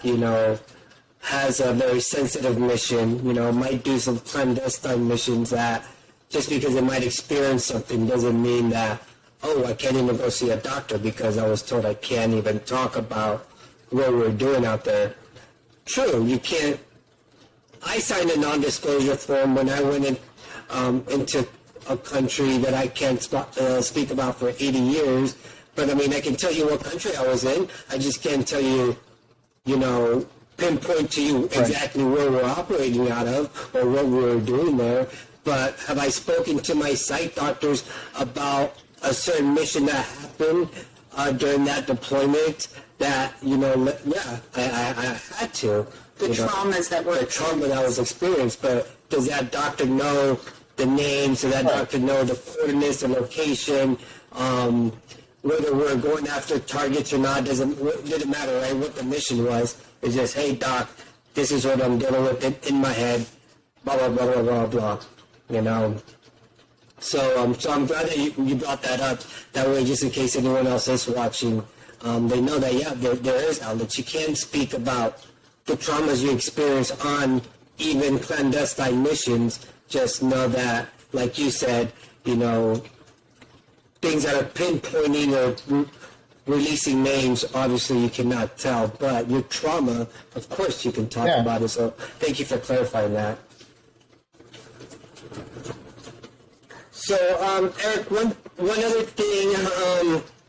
S1: has a very sensitive mission, might do some clandestine missions that just because it might experience something doesn't mean that, oh, I can't even go see a doctor because I was told I can't even talk about what we're doing out there. True, you can't. I signed a non-disclosure form when I went into a country that I can't speak about for 80 years, but I mean, I can tell you what country I was in. I just can't tell you, pinpoint to you exactly where we're operating out of or what we were doing there. But have I spoken to my site doctors about a certain mission that happened during that deployment that, I had to.
S2: Traumas that were...
S1: The trauma that was experienced, but does that doctor know the names? Does that doctor know the coordinates, the location, whether we're going after targets or not? Didn't matter, right, what the mission was. It's just, hey, doc, this is what I'm dealing with in my head, blah, blah, blah, blah, blah, blah, So I'm glad that you brought that up. That way, just in case anyone else is watching, they know that, there is outlets. You can speak about the traumas you experience on even clandestine missions. Just know that, like you said, things that are pinpointing or releasing names, obviously you cannot tell, but your trauma, of course you can talk about it. So thank you for clarifying that. So, Eric, one other thing,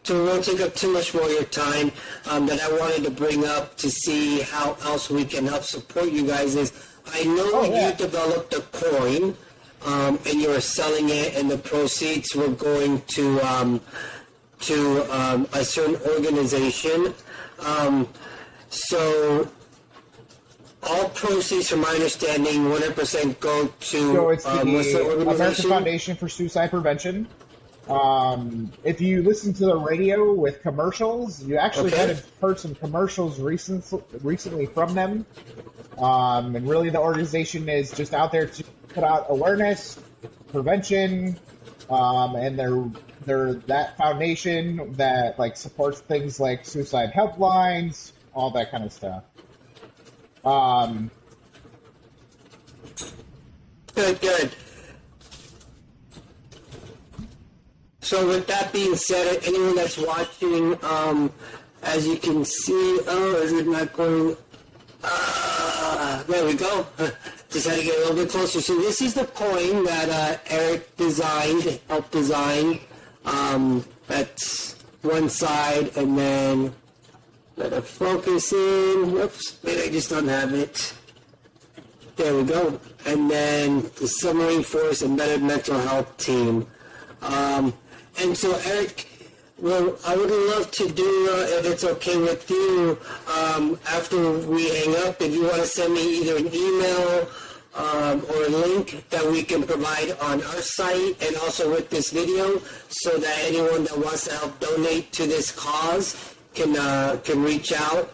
S1: to won't take up too much more of your time, that I wanted to bring up to see how else we can help support you guys is, I know you developed a coin, and you were selling it, and the proceeds were going to a certain organization. So all proceeds, from my understanding, 100% go to
S3: So it's the
S1: organization?
S3: American Foundation for Suicide Prevention. If you listen to the radio with commercials, you actually might have heard some commercials recently from them. And really the organization is just out there to put out awareness, prevention, and they're that foundation that supports things like suicide helplines, all that kind of stuff.
S1: Good. So with that being said, anyone that's watching, as you can see, is it not going? There we go. Just had to get a little bit closer. So this is the coin that Erik helped design. That's one side, and then let it focus in. Whoops, maybe I just don't have it. There we go. And then the Submarine Force Embedded Mental Health Team. And so, Erik, well, I would love to do, if it's okay with you, after we hang up, if you want to send me either an email or a link that we can provide on our site and also with this video, so that anyone that wants to help donate to this cause can reach out.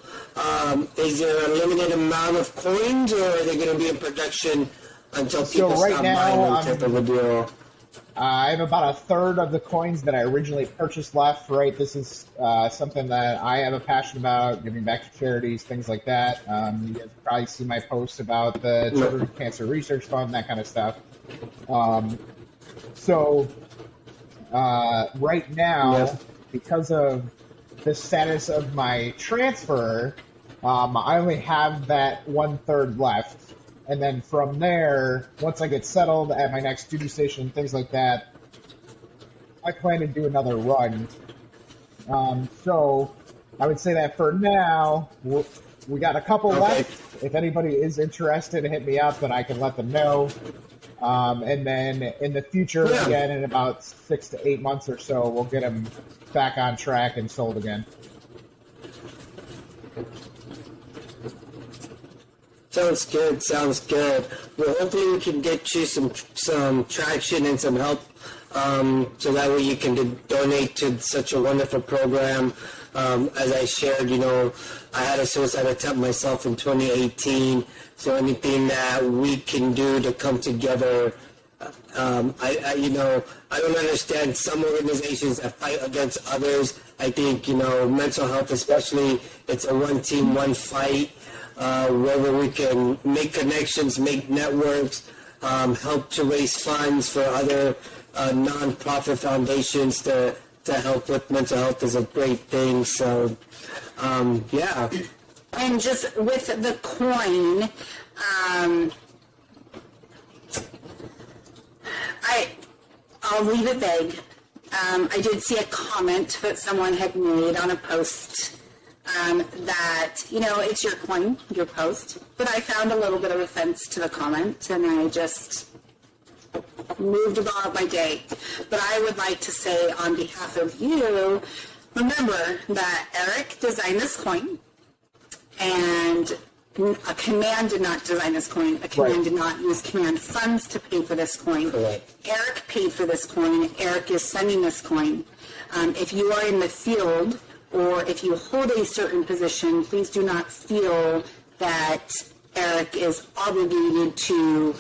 S1: Is there a limited amount of coins, or are they going to be in production until people stop buying them type of a deal?
S3: I have about a third of the coins that I originally purchased left, right? This is something that I have a passion about, giving back to charities, things like that. You guys probably see my posts about the Children's Cancer Research Fund, that kind of stuff. So right now, because of the status of my transfer, I only have that 1/3 left. And then from there, once I get settled at my next duty station, things like that, I plan to do another run. So I would say that for now, we got a couple left. If anybody is interested, hit me up and I can let them know. And then in the future, again, in about 6 to 8 months or so, we'll get them back on track and sold again.
S1: Sounds good. Well, hopefully we can get you some traction and some help, so that way you can donate to such a wonderful program. As I shared, I had a suicide attempt myself in 2018, so anything that we can do to come together, I don't understand some organizations that fight against others. I think, mental health especially, it's a one team, one fight. wherever we can make connections, make networks, help to raise funds for other non-profit foundations to help with mental health is a great thing. So, yeah.
S2: And just with the coin, I'll leave it vague. I did see a comment that someone had made on a post that, it's your coin, your post, but I found a little bit of offense to the comment, and I just moved about my day. But I would like to say on behalf of you, remember that Erik designed this coin, and a command did not design this coin. A command did not use command funds to pay for this coin.
S1: Correct.
S2: Erik paid for this coin. Erik is sending this coin. If you are in the field or if you hold a certain position, please do not feel that Erik is obligated to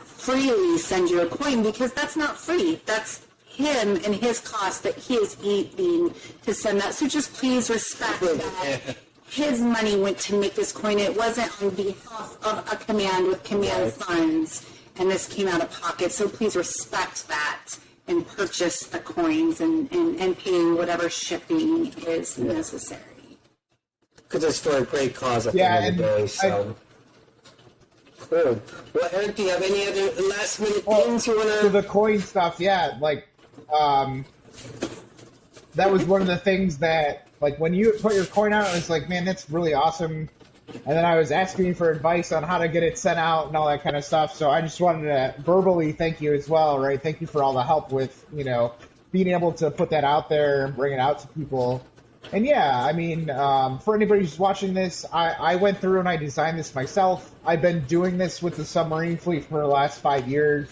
S2: freely send you a coin, because that's not free. That's him and his cost that he is eating to send that. So just please respect that. His money went to make this coin. It wasn't on behalf of a command with command funds, and this came out of pocket. So please respect that and purchase the coins and pay whatever shipping is necessary.
S1: Because it's for a great cause at the end of the day. So. Cool. Well, Erik, do you have any other last minute things you want to...
S3: For the coin stuff, that was one of the things that, when you put your coin out, it's like, man, that's really awesome. And then I was asking you for advice on how to get it sent out and all that kind of stuff. So I just wanted to verbally thank you as well, right? Thank you for all the help with, being able to put that out there and bring it out to people. And for anybody who's watching this, I went through and I designed this myself. I've been doing this with the submarine fleet for the last 5 years.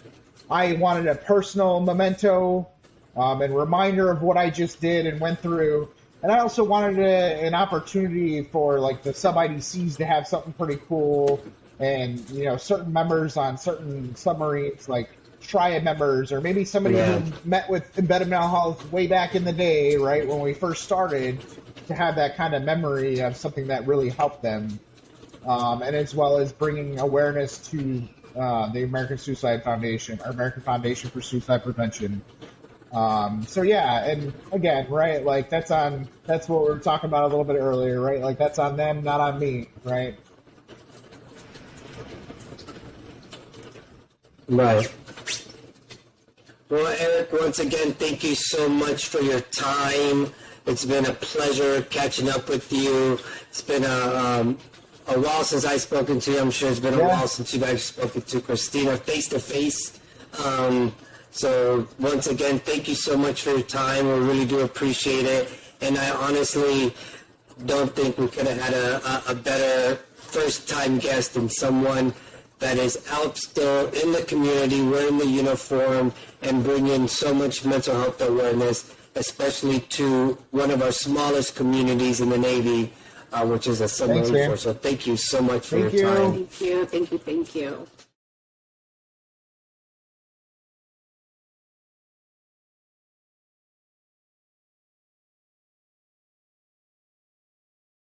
S3: I wanted a personal memento and reminder of what I just did and went through. And I also wanted an opportunity for the sub IDCs to have something pretty cool, and certain members on certain submarines, like triad members, or maybe somebody who met with embedded mental health way back in the day, right when we first started, to have that kind of memory of something that really helped them, and as well as bringing awareness to the American Suicide Foundation, or American Foundation for Suicide Prevention. And again, right, that's what we were talking about a little bit earlier, right? That's on them, not on me, right?
S1: Right. Well, Erik, once again, thank you so much for your time. It's been a pleasure catching up with you. It's been a while since I've spoken to you. I'm sure it's been a while since you guys spoken to Christina face to face. So once again, thank you so much for your time. We really do appreciate it. And I honestly don't think we could have had a better first-time guest than someone that is out still in the community, wearing the uniform, and bringing so much mental health awareness, especially to one of our smallest communities in the Navy, which is a submarine force. So thank you so much for your time.
S2: Thank you.